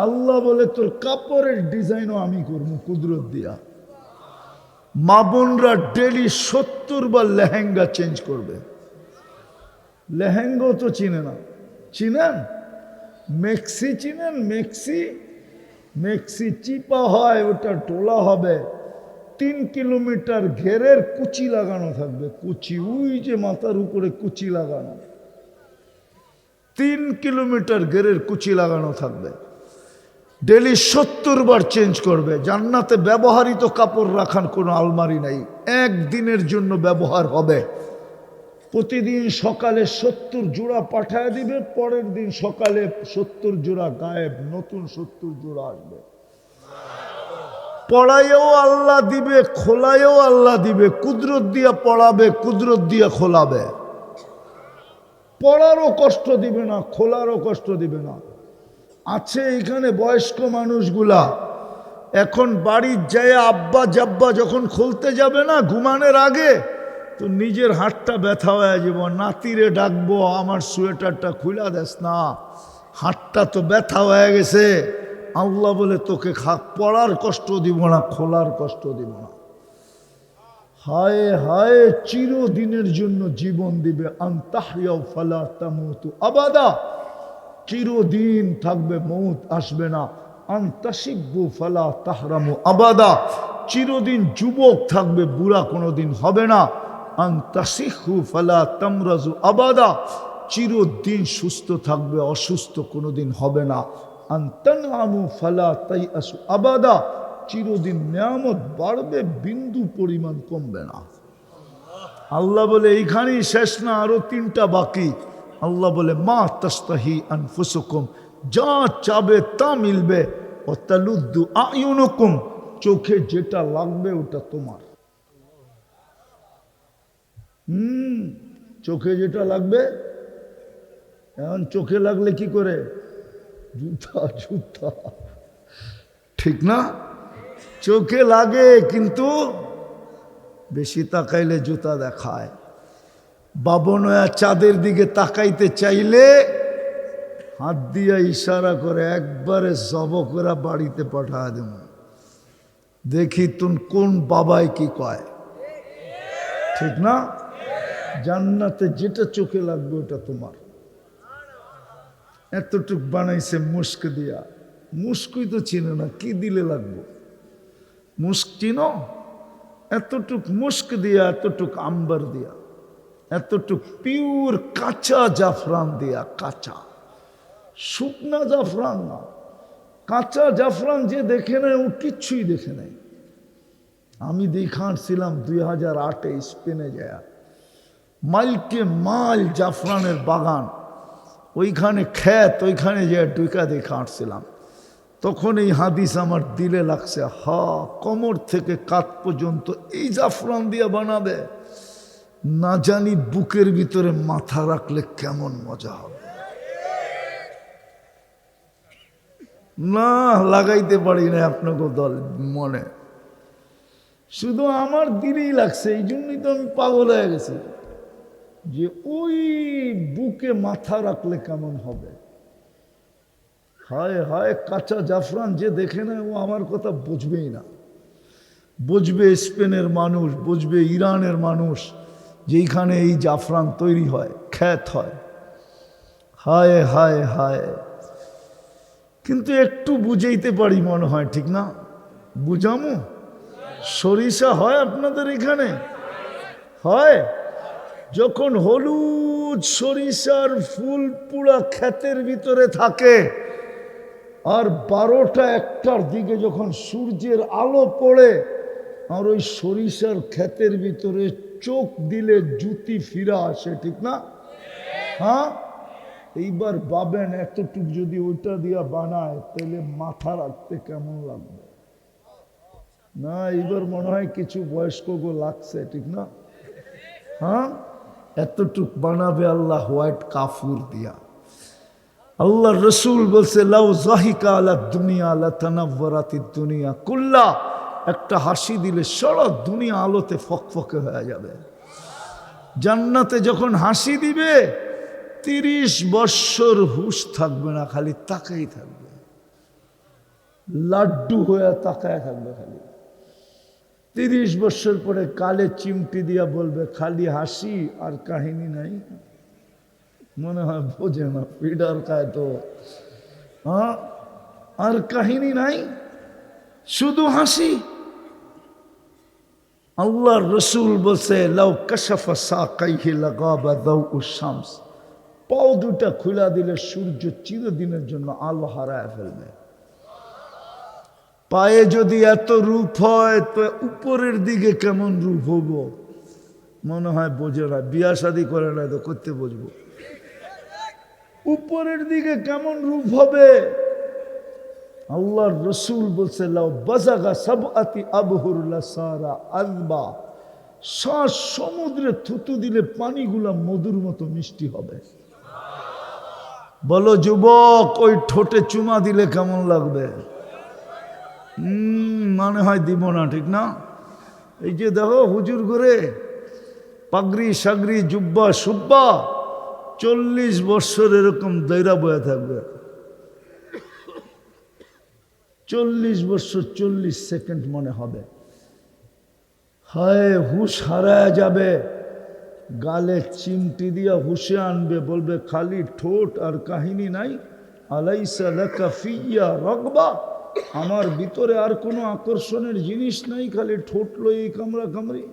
আল্লাহ বলে তোর কাপড়ের ডিজাইনও আমি করবো কুদরত দিয়া। মা বোনরা ডেলি 70 বার লেহেঙ্গা চেঞ্জ করবে। লেহেঙ্গাও তো চিনে না, চিনেন? মেক্সি চিনেন? মেক্সি, মেক্সি চিপা হয়, ওটা টোলা হবে। 3 কিলোমিটার ঘেরের কুচি লাগানো থাকবে, কুচি, ওই যে মাথার উপরে কুচি লাগানো, 3 কিলোমিটার ঘেরের কুচি লাগানো থাকবে। ডেলি 70 বার চেঞ্জ করবে। জান্নাতে ব্যবহৃত কাপড় রাখার কোনো আলমারি নাই, একদিনের জন্য ব্যবহার হবে। প্রতিদিন সকালে 70 জোড়া পাঠায় দিবে, পরের দিন সকালে 70 জোড়া গায়েব, নতুন 70 জোড়া আসবে। পড়াইও আল্লাহ দিবে, খোলায়ও আল্লাহ দিবে। কুদরত দিয়া পড়াবে, কুদরত দিয়া খোলাবে। পড়ারও কষ্ট দিবে না, খোলারও কষ্ট দিবে না। আছে এখানে বয়স্ক মানুষগুলা, এখন বাড়ির যায় আব্বা জাব্বা যখন খুলতে যাবে না ঘুমানোর আগে, তো নিজের হাতটা ব্যথা হয়ে যাব, নাতিরে ডাকবো, আমার সোয়েটারটা খুলা দেস না, হাতটা তো ব্যথা হয়ে গেছে। আল্লাহ বলে তোকে পড়ার কষ্ট দিব না, খোলার কষ্ট দিব না। হায় হায়, চিরদিনের জন্য জীবন দিবে। আনতাহইয়াও ফালা তামুতু আবাদা, চিরদিন থাকবে, মৌত আসবে না। আনতাশিব্বু ফালা তাহরামু আবাদা, চিরদিন যুবক থাকবে, বুড়া কোনোদিন হবে না। আনতাশিহু ফালা তামরাজু আবাদা, চিরদিন সুস্থ থাকবে, অসুস্থ কোনোদিন হবে না। আনতানআমু ফালা তাইআসু আবাদা, চিরদিন নিয়ামত বাড়বে, বিন্দু পরিমাণ কমবে না। আল্লাহ বলে এইখানেই শেষ না, আরো 3টা বাকি। আল্লাহ বলে মা তাস্তাহি আনফুসুকুম, যা চাবে তা মিলবে। ও তালুদ্দু আয়ুনুকুম, চোখে যেটা লাগবে ওটা তোমার। চোখে যেটা লাগবে। এখন চোখে লাগলে কি করে? জুতা জুতা, ঠিক না? চোখে লাগে, কিন্তু বেশি তাকাইলে জুতা দেখায়। বাবনয়া চাঁদের দিকে তাকাইতে চাইলে হাত দিয়া ইশারা করে, একবারে জবকরা বাড়িতে পাঠায় দেব। দেখি তুন কোন বাবাই কি কয়, ঠিক না? জান্নাতে যেটা চোখে লাগবে ওটা তোমার। এতটুক বানাইছে মুস্ক দিয়া, মুস্কই তো চিনো না, কি দিলে লাগবে? মুস্ক চিনো? এতটুক মুস্ক দিয়া, এতটুক আম্বার দিয়া, এতটুক পিওর কাঁচা জাফরান দিয়া, কাঁচা, শুকনা জাফরান না, কাঁচা জাফরান। যে দেখে নেয় ও কিচ্ছুই দেখে নেয়। আমি দেখাচ্ছিলাম 2008-এ স্পেনে যায়, মাইলকে মাইল জাফরানের বাগান, ওইখানে ক্ষেত, ওইখানে যে ডুকা দেখে আসছিলাম। তখন এই হাদিস আমার দিলে লাগছে, হা, কোমর থেকে কাত পর্যন্ত এই জাফরান দিয়ে বানাবে, না জানি বুকের ভিতরে মাথা রাখলে কেমন মজা হবে। না লাগাইতে পারি না আপনাকে দল মনে, শুধু আমার দিলেই লাগছে। এই জন্যই তো আমি পাগল হয়ে গেছি যে ওই বুকে মাথা রাখলে কেমন হবে। হায় হায়, কাঁচা জাফরান যে দেখে না ও আমার কথা বুঝবেই না। বুঝবে স্পেনের মানুষ, বুঝবে ইরানের মানুষ, যেইখানে এই জাফরান তৈরি হয়, খ্যাত হয়। হায় হায় হায়, কিন্তু একটু বুঝাইতে পারি মনে হয়, ঠিক না? বুঝামো? সরিষা হয় আপনাদের এখানে? হয়? যখন হলুদ সরিষার ফুল পুরা ক্ষেতের ভিতরে থাকে, আর 12টা-1টার দিকে যখন সূর্যের আলো পড়ে, আর ওই সরিষার ক্ষেতের ভিতরে চোখ দিলে জুতি ফিরা আসে, ঠিক না? হ্যাঁ, এইবার ভাবেন এতটুক যদি ওইটা দিয়া বানায় তাহলে মাথা রাখতে কেমন লাগবে? না, এইবার মনে হয় কিছু বয়স্ক গো লাগছে, ঠিক না? হ্যাঁ, এতটুক বানাবে আল্লাহ হোয়াইট কাফুর দিয়া। আল্লাহ রসুল বলছে লাউ জাহিকা আলা দুনিয়া লাতানাওয়ারাতিদ দুনিয়া কুল্লা, একটা হাসি দিলে সারা দুনিয়া আলোতে ফকফকে হয়ে যাবে। জান্নাতে যখন হাসি দিবে 30 বৎসর হুশ থাকবে না, খালি তাকাই থাকবে, লাড্ডু হয়ে তাকায় থাকবে খালি। 30 বৎসর পরে কালে চিমটি দিয়া বলবে খালি হাসি আর কাহিনী নাই। মনে হয় বোঝে না, ফিডার খায় তো। হ্যাঁ, আর কাহিনী নাই, শুধু হাসি। আল্লাহর রসুল বলছে লাউ কাশাফা সাকাইহি লাগাবা দাউউশ শামস, পাও দুটা খুলা দিলে সূর্য চিরদিনের জন্য আলো হারায় ফেলবে। পায়ে যদি এত রূপ হয় তো উপরের দিকে কেমন রূপ হবো? মনে হয় বোঝে না, বিয়া শাদী করে না তো করতে বুঝবো। উপরের দিকে কেমন রূপ হবে? আল্লাহর রসুল বলছে লাউ বাজাগা সাবআতি আবহুর লাসারা আযবা, শ্বাস সমুদ্রে থুতু দিলে পানিগুলা মধুর মতো মিষ্টি হবে। বলো যুবক, ওই ঠোঁটে চুমা দিলে কেমন লাগবে? মনে হয় দিব না, ঠিক না? এই যে দেখো হুজুর করে পাগড়ি সাগরি জুব্বা সুব্বা 40 বৎসর এরকম দৈরা বয়ে থাকবে। 40 বৎসর 40 সেকেন্ড মনে হবে। হায়, হুশ হারায় যাবে। গালে চিমটি দিয়া হুশে আনবে, বলবে খালি ঠোঁট আর কাহিনী নাই। আলাইসা লাকা ফিয়া রাগবা, আমার ভিতরে আর কোনো আকর্ষণের জিনিস নাই, খালি ঠোঁট লই কামড়া কামড়ি।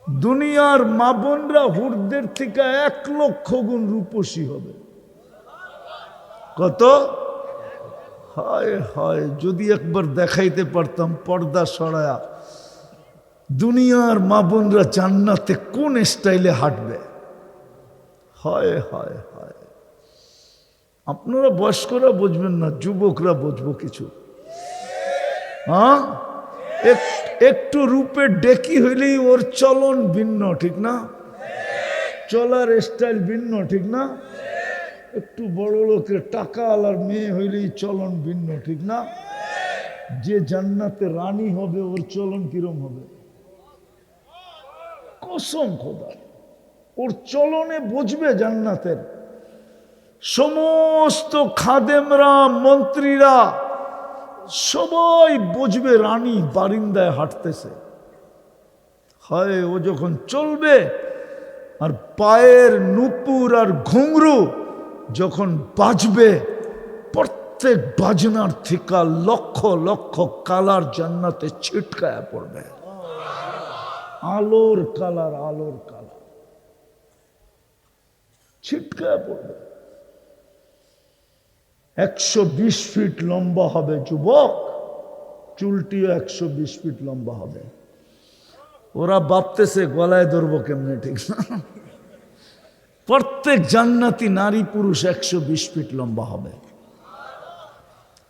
দুনিয়ার মা বোনরা হুরদের থেকে 1 লক্ষ গুণ রূপসী হবে। কত? হায় হায়, যদি একবার দেখাইতে পারতাম পর্দা সরায়া দুনিয়ার মা বোনরা জান্নাতে কোন স্টাইলে হাঁটবে। হায় হায় হায়, আপনারা বয়স্করা বুঝবেন না, যুবকরা বুঝবো কিছু। হ্যাঁ, একটু রূপে ডেকি হইলেই ওর চলন ভিন্ন, ঠিক না? চলার স্টাইল ভিন্ন, ঠিক না? একটু বড় লোকের টাকা আলার মেয়ে হইলেই চলন ভিন্ন, ঠিক না? যে জান্নাতে রানী হবে ওর চলন কিরম হবে? কসম খোদা, ওর চলনে বুঝবে জান্নাতের সমস্ত খাদেমরা মন্ত্রীরা সবাই বুঝবে রানী বারিন্দায় হাঁটতেছে। হয় ও যখন চলবে আর পায়ের নুপুর আর ঘুংরু যখন বাজবে, প্রত্যেক বাজনার থেকে লক্ষ লক্ষ কালার জান্নাতে ছিটকায়া পড়বে। আলোর কালার, আলোর কালার ছিটকায়া পড়বে। 120 ফিট লম্বা হবে যুবক, চুলটিও 120 ফিট লম্বা হবে। ওরা ভাবতেছে গলায় ধরবো কেমনে, ঠিক না? প্রত্যেক জান্নাতি নারী পুরুষ 120 ফিট লম্বা হবে।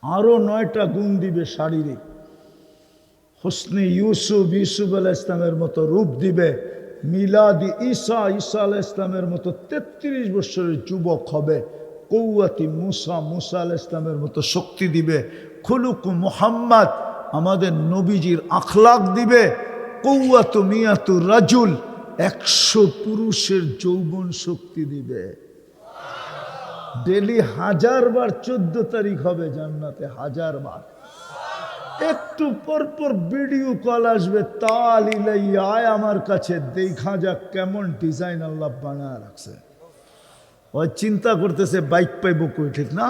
আরো 9টা গুণ দিবে শারীরিক। হোসনে ইউসুফ আলাইহিস ইসলামের মতো রূপ দিবে। মিলাদি ঈসা আলাইহিস ইসলামের মতো 33 বছরের যুবক হবে। কৌয়াতি মুসা আলাইহিস ইসলামের মতো শক্তি দিবে। খুলুক মুহাম্মদ, আমাদের নবীজির আখলাক দিবে। কৌয়াতু মিয়াতু রাজুল, 100 পুরুষের যৌবন শক্তি দিবে। ডেলি 1000 বার 14 তারিখ হবে জান্নাতে, 1000 বার। একটু পরপর ভিডিও কল আসবে, তাল ইলাইয়া আয় আমার কাছে, দেখা যাক কেমন ডিজাইন আল্লাহ বানায় রাখছে। ওই চিন্তা করতেছে বাইক পাইব কই, ঠিক না?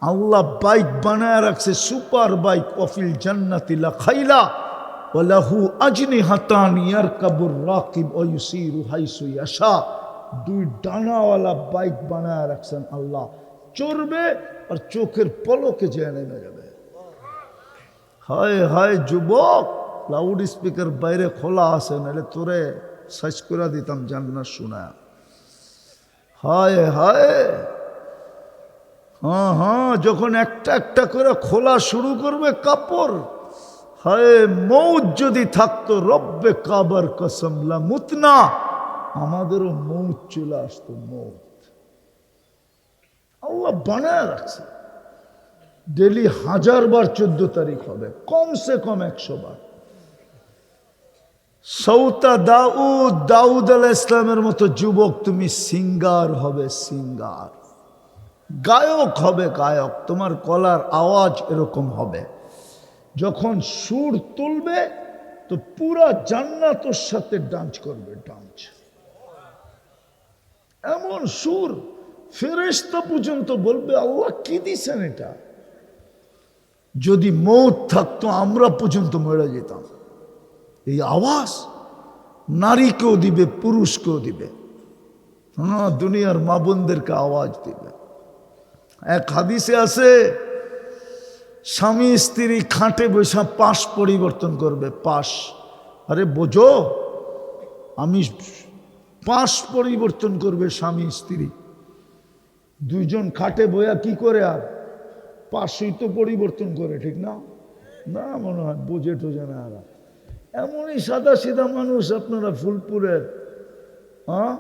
আল্লাহ বাইক বানায় রাখছে, সুপার বাইক। ওয়াফিল জান্নাতি লাখাইলা ওয়া লাহু আজনিহাতান ইয়ারকাবুর রাকিব ওয়া ইউসিরু হাইসু ইয়াশা। 2 ডানাওয়ালা বাইক বানায় রাখছেন আল্লাহ। চড়বে আর চোখের পলকে যেয়ে নেমে যাবে। হায় হায় যুবক, লাউড স্পিকার বাইরে খোলা আছে, নাহলে তোরে সার্চ করে দিতাম জান্নাত শোনা। হায় হায়, হ্যাঁ হ্যাঁ, যখন একটা একটা করে খোলা শুরু করবে কাপড়, হায় মৌত যদি থাকতো, রব্বে কাবার কসম লা মুতনা, আমাদেরও মৌত চলে আসতো। মৌত আল্লাহ বানায় রাখছে। ডেলি 1000 বার 14 তারিখ হবে, কমসে কম 100 বার। সৌতা দাউদ আলাইহিস ইসলামের মতো যুবক তুমি সিঙ্গার হবে, সিঙ্গার, গায়ক হবে, গায়ক। তোমার গলার আওয়াজ এরকম হবে, যখন সুর তুলবে তো পুরা জান্নাত ওর সাথে ডান্স করবে, ডান্স। এমন সুর ফেরেশতা পর্যন্ত বলবে আল্লাহ কি দিছেন এটা। যদি মৌত থাকতো আমরা পর্যন্ত মরে যেতাম। এই আওয়াজ নারীকেও দিবে, পুরুষকেও দিবে। হ্যাঁ, দুনিয়ার মা বোনদেরকে আওয়াজ দিবে। এক হাদিসে আছে, স্বামী স্ত্রী খাটে বসে পাশ পরিবর্তন করবে। পাশ, আরে বোঝো, আমি পাশ পরিবর্তন করবে স্বামী স্ত্রী। দুইজন খাটে বইয়া কি করে, আর পাশই তো পরিবর্তন করে, ঠিক না? না মনে হয় বোঝে টোঝে না। আর এমনই সাদা সিধা মানুষ আপনারা ফুলপুরের। হ্যাঁ,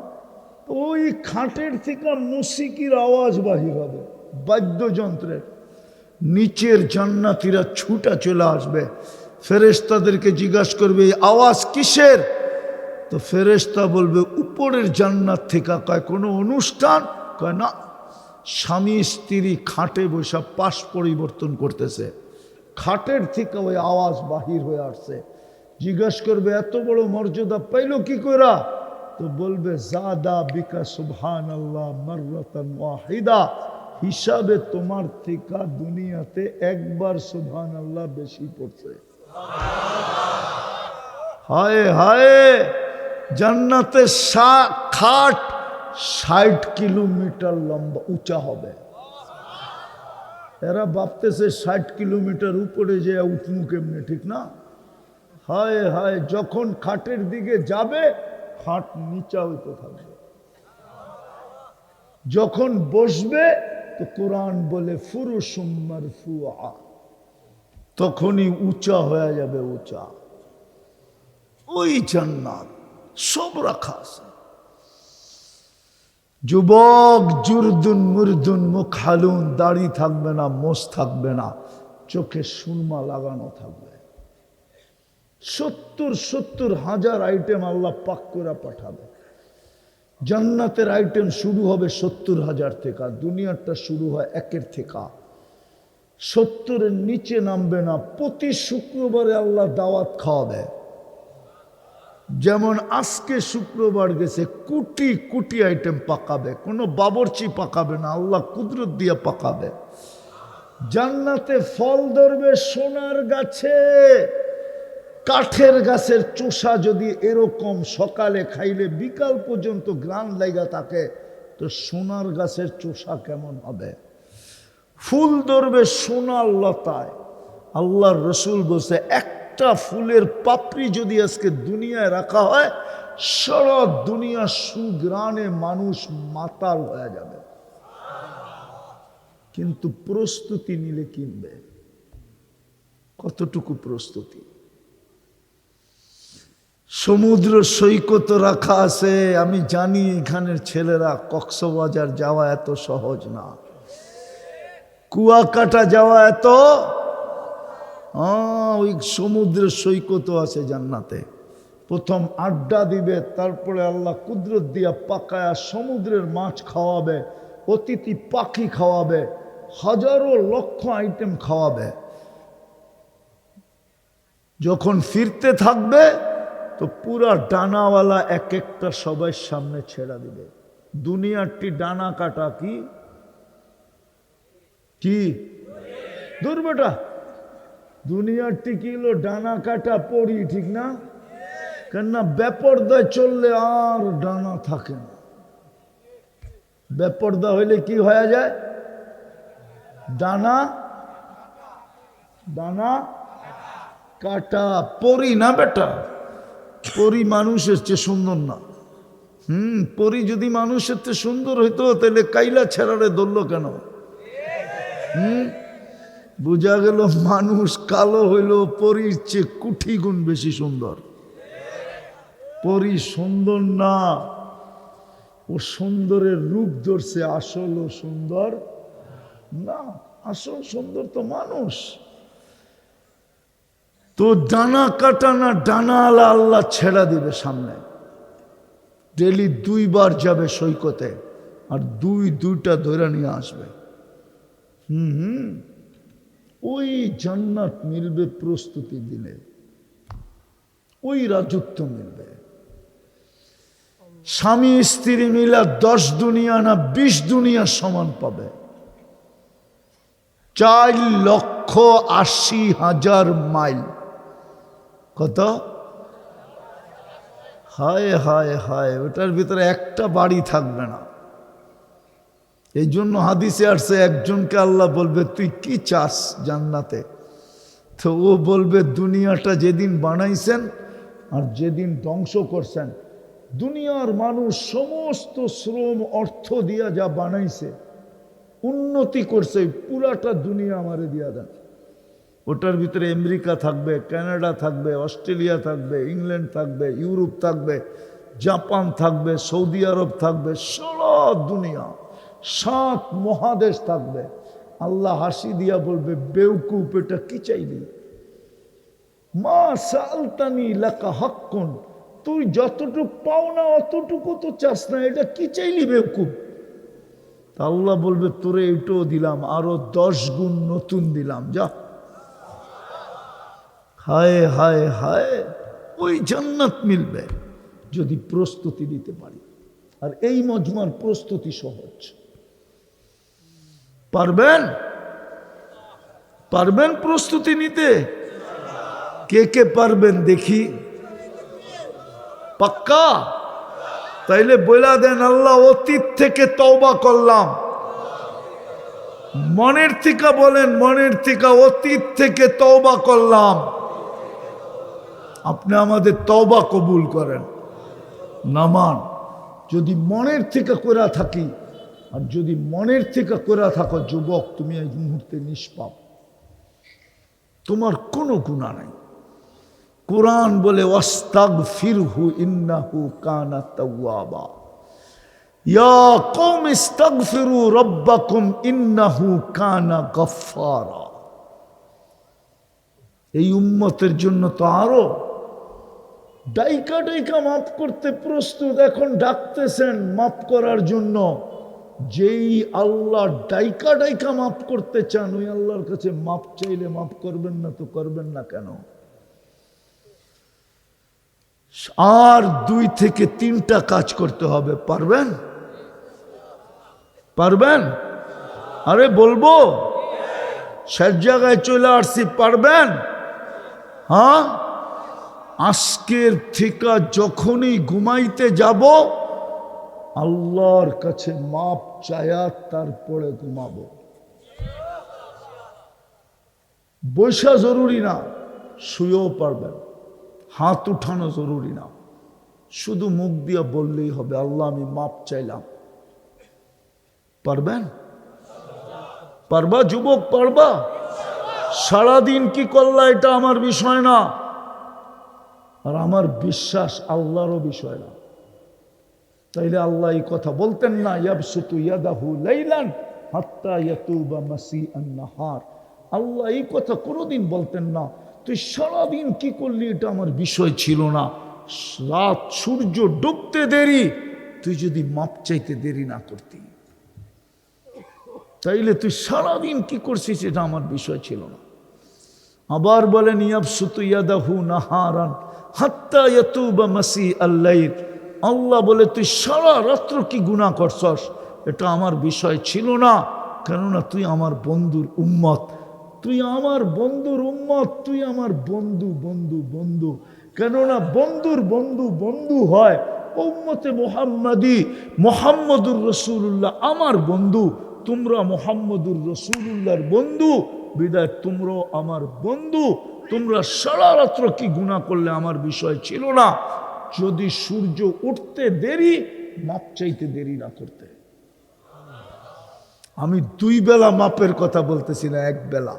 ওই খাটের থেকে মুসিকির আওয়াজ বাহির হবে, বাদ্যযন্ত্রের। নিচের জান্নাতীরা ছুটা চলে আসবে, ফেরেশতাদেরকে জিজ্ঞাসা করবে এই আওয়াজ কিসের? তো ফেরেশতা বলবে উপরের জান্নাত থেকে। কয় কোনো অনুষ্ঠান? কয় না, স্বামী স্ত্রী খাটে বসে পাশ পরিবর্তন করতেছে, খাটের থেকে ওই আওয়াজ বাহির হয়ে আসছে। জিজ্ঞাসা করবে এত বড় মর্যাদা পাইল কি কইরা? তো বলবে জাদা বিকা সুবহানাল্লাহ মাররাতান ওয়াহিদা, হিসাবে তোমার থেকে দুনিয়াতে একবার সুবহানাল্লাহ বেশি পড়ছে। হায় হায়, জান্নাতে খাট 60 কিলোমিটার লম্বা উঁচা হবে। এরা ভাবতেছে 60 কিলোমিটার উপরে যে উঠমু কেমনে, ঠিক না? হায় হায়, যখন খাটের দিকে যাবে খাট নিচা হইতে থাকবে। যখন বসবে তো কোরআন বলে ফুরুশুম মারফুআ, তখনই উঁচা হয়ে যাবে, উঁচা। ওই জান্নাত সব রাখা আছে। যুবক জুরদুন মুরদুন মুখ হালুন, দাড়ি থাকবে না, মোষ থাকবে না, চোখে সুরমা লাগানো থাকবে। 70,000 আইটেম আল্লাহ পাক করে পাঠাবে। জান্নাতের আইটেম শুরু হবে 70,000 থেকে, দুনিয়ারটা শুরু হয় 1 থেকে। 70-এর নিচে নামবে না। প্রতি শুক্রবারে আল্লাহ দাওয়াত খাওয়াবে। যেমন আজকে শুক্রবার গেছে, কোটি কোটি আইটেম পাকাবে, কোনো বাবরচি পাকাবে না, আল্লাহ কুদরত দিয়ে পাকাবে। জান্নাতে ফল ধরবে সোনার গাছে। কাঠের গাছের চোষা যদি এরকম সকালে খাইলে বিকাল পর্যন্ত গ্রান লাগা থাকে, তো সোনার গাছের চোষা কেমন হবে? ফুল ধরবে সোনার লতায়। আল্লাহর রসুল বলছে একটা ফুলের পাপড়ি যদি আজকে দুনিয়ায় রাখা হয়, সারা দুনিয়া সুগ্রানে মানুষ মাতাল হয়ে যাবে। কিন্তু প্রস্তুতি নিলে কিনবে। কতটুকু প্রস্তুতি? সমুদ্র সৈকত রাখা আছে। আমি জানি এখানের ছেলেরা কক্সবাজার যাওয়া এত সহজ না, কুয়াকাটা যাওয়া এত, ওই সমুদ্রের সৈকত আছে জান্নাতে। প্রথম আড্ডা দিবে, তারপরে আল্লাহ কুদরত দিয়া পাকায়া সমুদ্রের মাছ খাওয়াবে, অতিথি পাখি খাওয়াবে, হাজারো লক্ষ আইটেম খাওয়াবে। যখন ফিরতে থাকবে তো পুরা ডানাওয়ালা এক একটা সবাই সামনে ছেড়া দিবে। দুনিয়ারটি ডানা কাটা কি কি দূর বেটা, দুনিয়ারটি কি হলো ডানা কাটা পড়ি, ঠিক না? কেননা বেপরদায় চললে আর ডানা থাকে না। বেপরদা হইলে কি হয়ে যায়? ডানা ডানা কাটা পরি না বেটা, পরি মানুষের চেয়ে সুন্দর না। পরি যদি মানুষের চেয়ে সুন্দর হইতো তাহলে কাইলা ছেড়ারে ধরলো কেন? বোঝা গেল মানুষ কালো হইল পরীর চেয়ে কোটি গুণ বেশি সুন্দর। পরি সুন্দর না, ও সুন্দরের রূপ ধরছে, আসল ও সুন্দর না। আসল সুন্দর তো মানুষ। তো ডানা কাটা না, ডানা আলা আল্লাহ ছেড়া দিবে সামনে। ডেলি 2 বার যাবে সৈকতে, আর দুইটা ধরে নিয়ে আসবে। ওই জান্নাত মিলবে প্রস্তুতি দিলে, ওই রাজত্ব মিলবে। স্বামী স্ত্রী মিলা 10 দুনিয়া না 20 দুনিয়া সমান পাবে। 4,80,000 মাইল। কত? হায় হায় হায়, ওটার ভিতরে একটা বাড়ি থাকবে না। এই জন্য হাদিসে আসছে, একজনকে আল্লাহ বলবে তুই কি চাস জান্নাতে? তো ও বলবে দুনিয়াটা যেদিন বানাইছেন আর যেদিন ধ্বংস করছেন, দুনিয়ার মানুষ সমস্ত শ্রম অর্থ দিয়া যা বানাইছে, উন্নতি করছে, পুরাটা দুনিয়া আমারে দিয়া দেন। ওটার ভিতরে আমেরিকা থাকবে, কানাডা থাকবে, অস্ট্রেলিয়া থাকবে, ইংল্যান্ড থাকবে, ইউরোপ থাকবে, জাপান থাকবে, সৌদি আরব থাকবে, সারা দুনিয়া 7 মহাদেশ থাকবে। আল্লাহ হাসি দিয়া বলবে, বেউকুফ, এটা কি চাইলি? মা সালতানি লাকা হাক্কুন, তুই যতটুকু পাও না অতটুকু তো চাস না, এটা কি চাইলি বেউকুফ? আল্লাহ বলবে, তোরে এটাও দিলাম, আরো 10 গুণ নতুন দিলাম, যা। হায় হায় হায়, ওই জান্নাত মিলবে যদি প্রস্তুতি নিতে পারি। আর এই মজমার প্রস্তুতি সহজ। পারবেন? পারবেন প্রস্তুতি নিতে? কে কে পারবেন দেখি? পাক্কা? তাইলে বইলা দেন, আল্লাহ অতীত থেকে তওবা করলাম। মনের থেকে বলেন, মনের থেকে, অতীত থেকে তওবা করলাম। আপনি আমাদের তওবা কবুল করেন। নামান যদি মনের থেকে করা থাকি, আর যদি মনের থেকে করা থাকো যুবক, তুমি এই মুহূর্তে নিষ্পাপ, তোমার কোনো গুনাহ নাই। কোরআন বলে, ওয়াস্তাগফিরহু ইন্নাহু কানা তাওয়াবা। ইয়া কওম ইস্তাগফিরু রাব্বাকুম ইন্নাহু কানা গফফারা। এই উম্মতের জন্য তো আরো ডাইকা ডাইকা মাফ করতে প্রস্তুত। এখন ডাকতেছেন মাফ করার জন্য। যেই আল্লাহ ডাইকা ডাইকা মাফ করতে চান, ওই আল্লাহর কাছে মাফ চাইলে মাফ করবেন না তো করবেন না কেন? আর 2 থেকে 3টা কাজ করতে হবে। পারবেন? পারবেন? আরে বলবো, শেষ জায়গায় চলে আসছি। পারবেন? হ্যাঁ, আজকের থেকে যখনই ঘুমাইতে যাব, আল্লাহর কাছে মাপ চায়া তারপরে ঘুমাবো। বৈশা জরুরি না, শুয়েও পারবেন। হাত উঠানো জরুরি না, শুধু মুখ দিয়া বললেই হবে, আল্লাহ আমি মাপ চাইলাম। পারবেন? পারবা যুবক? পারবা? সারাদিন কি করলা এটা আমার বিষয় না, আর আমার বিশ্বাস আল্লাহরও বিষয় না। তাইলে আল্লাহ এই কথা বলতেন না, ইয়াবসুতু ইয়াদাহু লাইলান হাত্তা ইয়াতুবা মাসিআন নাহার। আল্লাহ এই কথা কোনোদিন বলতেন না, তুই সারাদিন কি করলি এটা আমার বিষয় ছিল না। রাত সূর্য ডুবতে দেরি, তুই যদি মাপ চাইতে দেরি না করতি, তাইলে তুই সারাদিন কি করছিস এটা আমার বিষয় ছিল না। আবার বলেন, ইয়াবসুতু ইয়াদাহু নাহারান হাত্তা ইয়াতুবা মাসিআল লাইল। আল্লাহ বলে, তুই সারা রাত্র কি গুনাহ করছস এটা আমার বিষয় ছিল না, কেননা তুই আমার বন্ধুর উম্মত। তুই আমার বন্ধুর উম্মত, তুই আমার বন্ধু বন্ধু বন্ধু। কেননা বন্ধুর বন্ধু বন্ধু হয়। উম্মতে মুহাম্মাদি, মুহাম্মদুর রাসূলুল্লাহ আমার বন্ধু, তোমরা মুহাম্মদুর রাসূলুল্লাহর বন্ধু। বিদায় তোমরাও আমার বন্ধু। তোমরা সারা রাত্র কি গুনাহ করলে আমার বিষয় ছিল না। যদি সূর্য উঠতে দেরি, মাপ চাইতে দেরি না করতে। আমি 2 বেলা মাপের কথা বলতেছি না, 1 বেলা।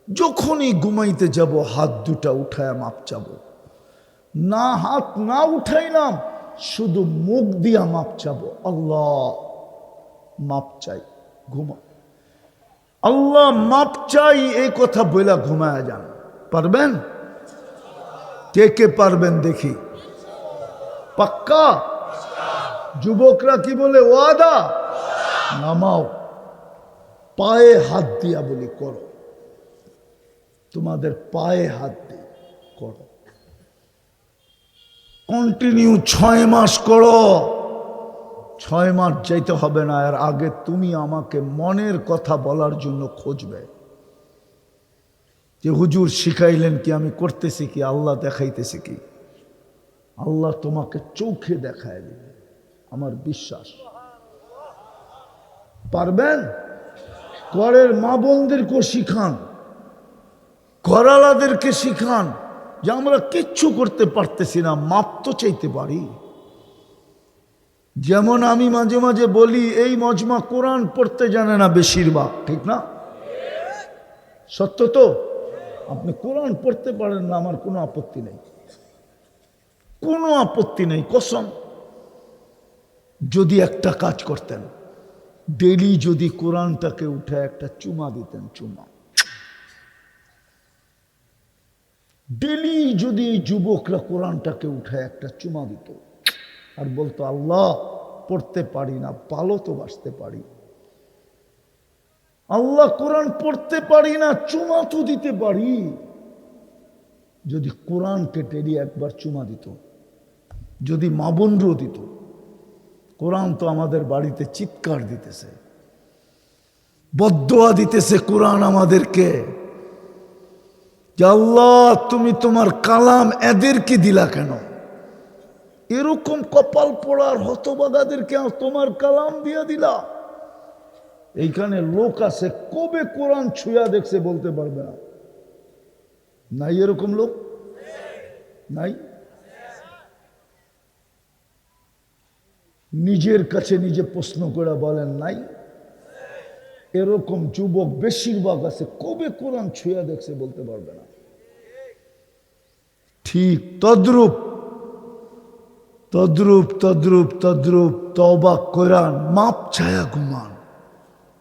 যখনই ঘুমাইতে যাব হাত দুটা উঠায় মাপ চাবো না, হাত না উঠাইলাম, শুধু মুখ দিয়া মাপ চাবো। আল্লাহ মাপ চাই, ঘুমা। আল্লাহ মাপ চাই এই কথা বইলা ঘুমায় যান। পারবেন? কে কে পারবেন দেখি? পাক্কা? যুবকরা কি বলে? ওয়াদা। নামাও, পায়ে হাত দিয়া বলি করো। তোমাদের পায়ে হাত দিয়ে করো, কন্টিনিউ 6 মাস করো। 6 মাস যাইতে হবে না, এর আগে তুমি আমাকে মনের কথা বলার জন্য খুঁজবে যে হুজুর শিখাইলেন কি, আমি করতেছি কি, আল্লাহ দেখাইতেছি কি। আল্লাহ তোমাকে চোখে দেখায় দিবে, আমার বিশ্বাস। পারবেন? ঘরের মা বোনদেরকেও শিখান, ঘরালাদেরকে শিখান যে আমরা কিচ্ছু করতে পারতেছি না, মাপ তো চাইতে পারি। যেমন আমি মাঝে মাঝে বলি, এই মজমা কোরআন পড়তে জানে না বেশিরভাগ, ঠিক না? সত্য তো? আপনি কোরআন পড়তে পারেন না, আমার কোনো আপত্তি নেই, কোনো আপত্তি নেই, কসম। যদি একটা কাজ করতেন, ডেলি যদি কোরআনটাকে উঠে একটা চুমা দিতেন, চুমা। ডেলি যদি এই যুবকরা কোরআনটাকে উঠে একটা চুমা দিত আর বলতো, আল্লাহ পড়তে পারি না, ভালো তো বাসতে পারি। আল্লাহ কোরআন পড়তে পারি না, চুমা তো দিতে পারি। যদি কোরআনকে ডেলি একবার চুমা দিত, যদি মা বোনরাও দিত। কোরআন তো আমাদের বাড়িতে চিৎকার দিতেছে, বদদোয়া দিতেছে কোরআন আমাদেরকে যে আল্লাহ তুমি তোমার কালাম এদেরকে দিলা কেন? এরকম কপাল পোড়ার হতবাগাদেরকে তোমার কালাম দিয়া দিলা। এইখানে লোক আছে কবে কোরআন ছুঁয়া দেখছে বলতে পারবে না। নাই এরকম লোক? নাই? নিজের কাছে নিজে প্রশ্ন করে বলেন নাই? এরকম যুবক বেশিরভাগ আছে, কবে কোরআন ছুঁয়া দেখছে বলতে পারবে না। ঠিক তদ্রূপ তদ্রূপ তদ্রূপ তদ্রূপ তওবা কোরআন মাপ ছায়া ঘুমান,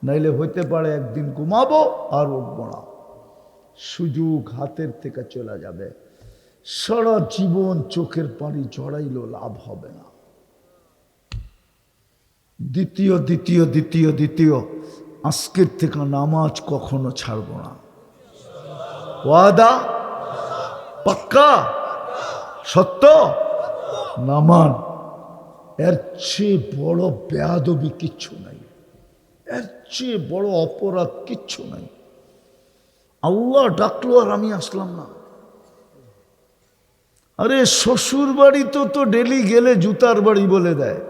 নাইলে হইতে পারে একদিন ঘুমাবো আর উঠবো না, সুযোগ হাতের থেকে চলে যাবে। সারা জীবন চোখের পানি জড়াইলেও লাভ হবে না। দ্বিতীয় দ্বিতীয় দ্বিতীয় দ্বিতীয় আজকের থেকে নামাজ কখনো ছাড়বো না। ওয়াদা? পাক্কা? সত্য? নামান। এর চেয়ে বড় বেয়াদবি কিচ্ছু নাই, এর চেয়ে বড় অপরাধ কিচ্ছু নাই। আল্লাহ ডাকলো আর আমি আসলাম না। আরে শ্বশুর বাড়ি তো ডেলি গেলে জুতার বাড়ি বলে দেয়।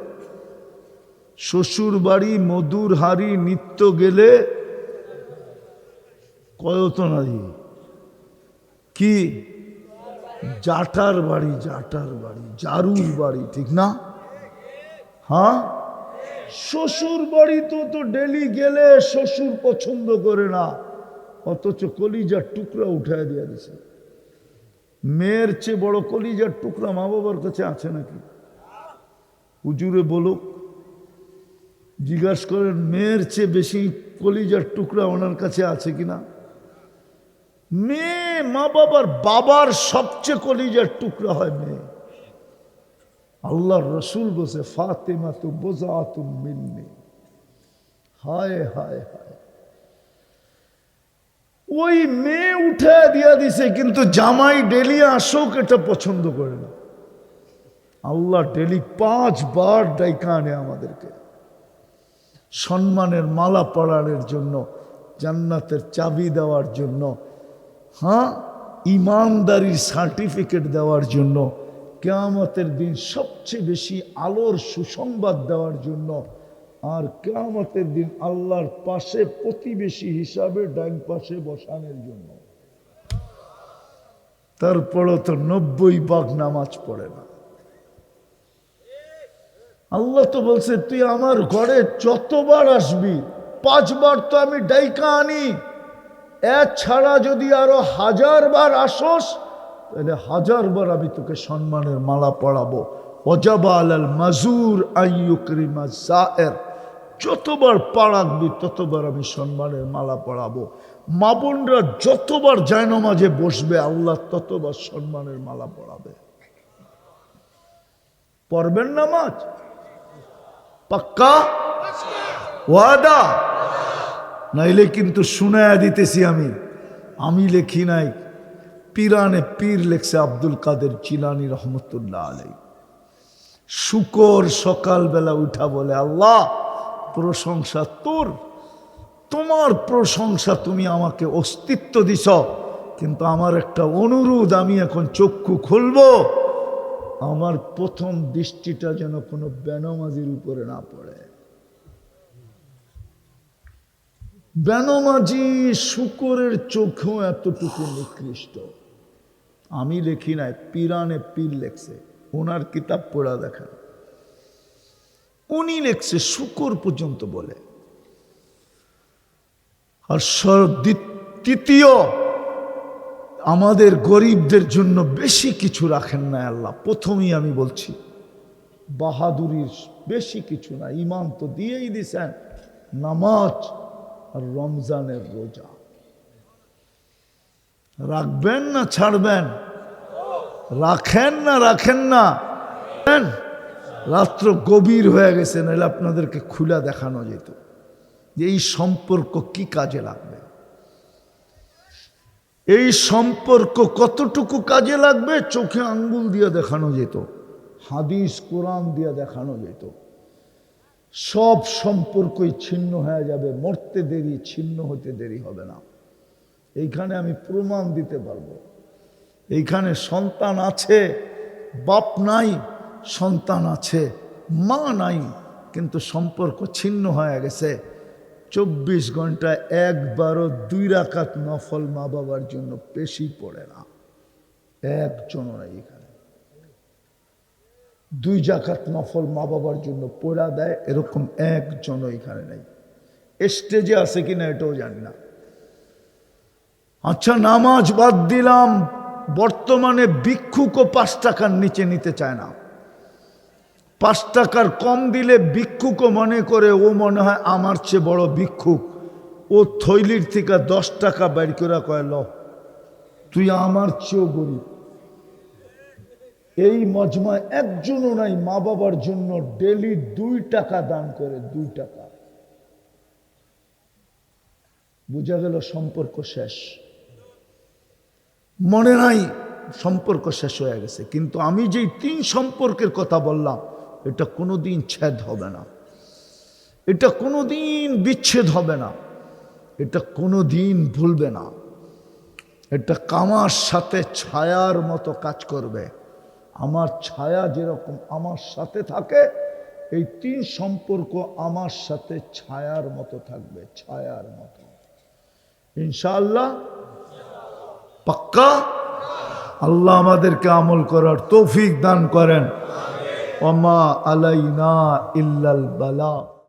শ্বশুর বাড়ি মধুর হাড়ি নিত্য গেলে কয়ত নারী কি জাটার বাড়ি, জাটার বাড়ি, জারুর বাড়ি, ঠিক না? হ্যাঁ, শ্বশুর বাড়ি তো ডেলি গেলে শ্বশুর পছন্দ করে না, অথচ কলিজার টুকরা উঠায় দিয়ে দিছে। মেয়ের চেয়ে বড় কলিজার টুকরা মা বাবার কাছে আছে নাকি? হুজুরে বলুক, জিজ্ঞাসা করেন মেয়ের চেয়ে বেশি কলিজার টুকরা ওনার কাছে আছে কিনা? মেয়ে মা বাবার সবচেয়ে কলিজার টুকরা হয় মেয়ে। আল্লাহর রসুল বসে ফাতেমা তু বোজাতুম মিন্নি। হায় হায় হায়, ওই মেয়ে উঠে দিয়া দিছে, কিন্তু জামাই ডেলি আসুক এটা পছন্দ করে না। আল্লাহ ডেলি 5 বার ডাইকা আনে আমাদেরকে সম্মানের মালা পরানোর জন্য, জান্নাতের চাবি দেওয়ার জন্য, হ্যাঁ, ইমানদারির সার্টিফিকেট দেওয়ার জন্য, কিয়ামতের দিন সবচেয়ে বেশি আলোর সুসংবাদ দেওয়ার জন্য, আর কিয়ামতের দিন আল্লাহর পাশে প্রতিবেশী হিসাবে ডান পাশে বসানোর জন্য। তারপরও তো 90 ভাগ নামাজ পড়ে না। আল্লাহ তো বলছে তুই আমার ঘরে যতবার আসবি 5 বার তো আমি ডাইকা আনি, ছাড়া যদি আরো 1000 বার আসস তাহলে 1000 বার আমি তোকে সম্মানের মালা পড়াবো। ওয়াজাবা আলাল মাজুর আইয়ুকরিমা যায়ের, যতবার পা রাখবি ততবার আমি সম্মানের মালা পড়াবো। মা বোনরা যতবার জায়নামাজে বসবে আল্লাহ ততবার সম্মানের মালা পড়াবে। পড়বেন নামাজ? পাক্কা ওয়াদা? নাইলে কিন্তু শুনায়া দিতেছি আমি লেখি নাই, পিরানে পীর লেখছে আব্দুল কাদের জিলানী রহমতুল্লাহ আলাইহি। শুকর সকালবেলা উঠা বলে আল্লাহ প্রশংসা তোর, তোমার প্রশংসা, তুমি আমাকে অস্তিত্ব দিছ, কিন্তু আমার একটা অনুরোধ, আমি এখন চক্ষু খুলবো, আমার প্রথম দৃষ্টিটা যেন কোনো বেনামাজির উপরে না পড়ে। বেনামাজি শুকরের চোখেও এতটুকু নিকৃষ্ট। আমি লেখি নাই, পিরানে পীর লেখছে, ওনার কিতাব পড়া দেখা, উনি লেখছে শুকর পর্যন্ত বলে। আর তৃতীয়, আমাদের গরিবদের জন্য বেশি কিছু রাখেন না আল্লাহ। প্রথমেই আমি বলছি বাহাদুরির বেশি কিছু না, ইমান তো দিয়েই দিছেন, নামাজ আর রমজানের রোজা। রাখবেন না ছাড়বেন? রাখেন না রাখেন না? রাত্র গভীর হয়ে গেছে, নাহলে আপনাদেরকে খুলে দেখানো যেত যে এই সম্পর্ক কি কাজে লাগবে, এই সম্পর্ক কতটুকু কাজে লাগবে। চোখে আঙ্গুল দিয়ে দেখানো যেত, হাদিস কোরআন দিয়ে দেখানো যেত। সব সম্পর্কই ছিন্ন হয়ে যাবে, মরতে দেরি, ছিন্ন হতে দেরি হবে না। এইখানে আমি প্রমাণ দিতে পারবো। এইখানে সন্তান আছে, বাপ নাই, সন্তান আছে, মা নাই, কিন্তু সম্পর্ক ছিন্ন হয়ে গেছে। 24 ঘন্টায় একবারও 2 রাকাত নফল মা বাবার জন্য বেশি পড়ে না, একজনও নাই এখানে। 2 রাকাত নফল মা বাবার জন্য পড়া দেয় এরকম একজনও এখানে নাই। স্টেজে আছে কিনা এটাও জানি না। আচ্ছা, নামাজ বাদ দিলাম, বর্তমানে ভিক্ষুকও 5 টাকার নিচে নিতে চায় না। 5 টাকার কম দিলে ভিক্ষুকও মনে করে ও মনে হয় আমার চেয়ে বড় ভিক্ষুক। ও থৈলির থেকে 10 টাকা বের করে কয়, ল তুই আমার চেয়েও গরিব। এই মজমায় একজনও নাই মা বাবার জন্য ডেলি 2 টাকা দান করে, 2 টাকা। বোঝা গেল সম্পর্ক শেষ। মনে নাই সম্পর্ক শেষ হয়ে গেছে, কিন্তু আমি যেই 3 সম্পর্কের কথা বললাম এটা কোনোদিন ছেদ হবে না, এটা কোনোদিন বিচ্ছেদ হবে না, এটা কোনোদিন ভুলবে না। এটা কামার সাথে ছায়ার মতো কাজ করবে। আমার ছায়া যেরকম আমার সাথে থাকে, এই 3 সম্পর্ক আমার সাথে ছায়ার মতো থাকবে, ছায়ার মতো, ইনশাআল্লাহ। পাক্কা? আল্লাহ আমাদেরকে আমল করার তৌফিক দান করেন। ওমা আলাইনা ইল্লাল বালা।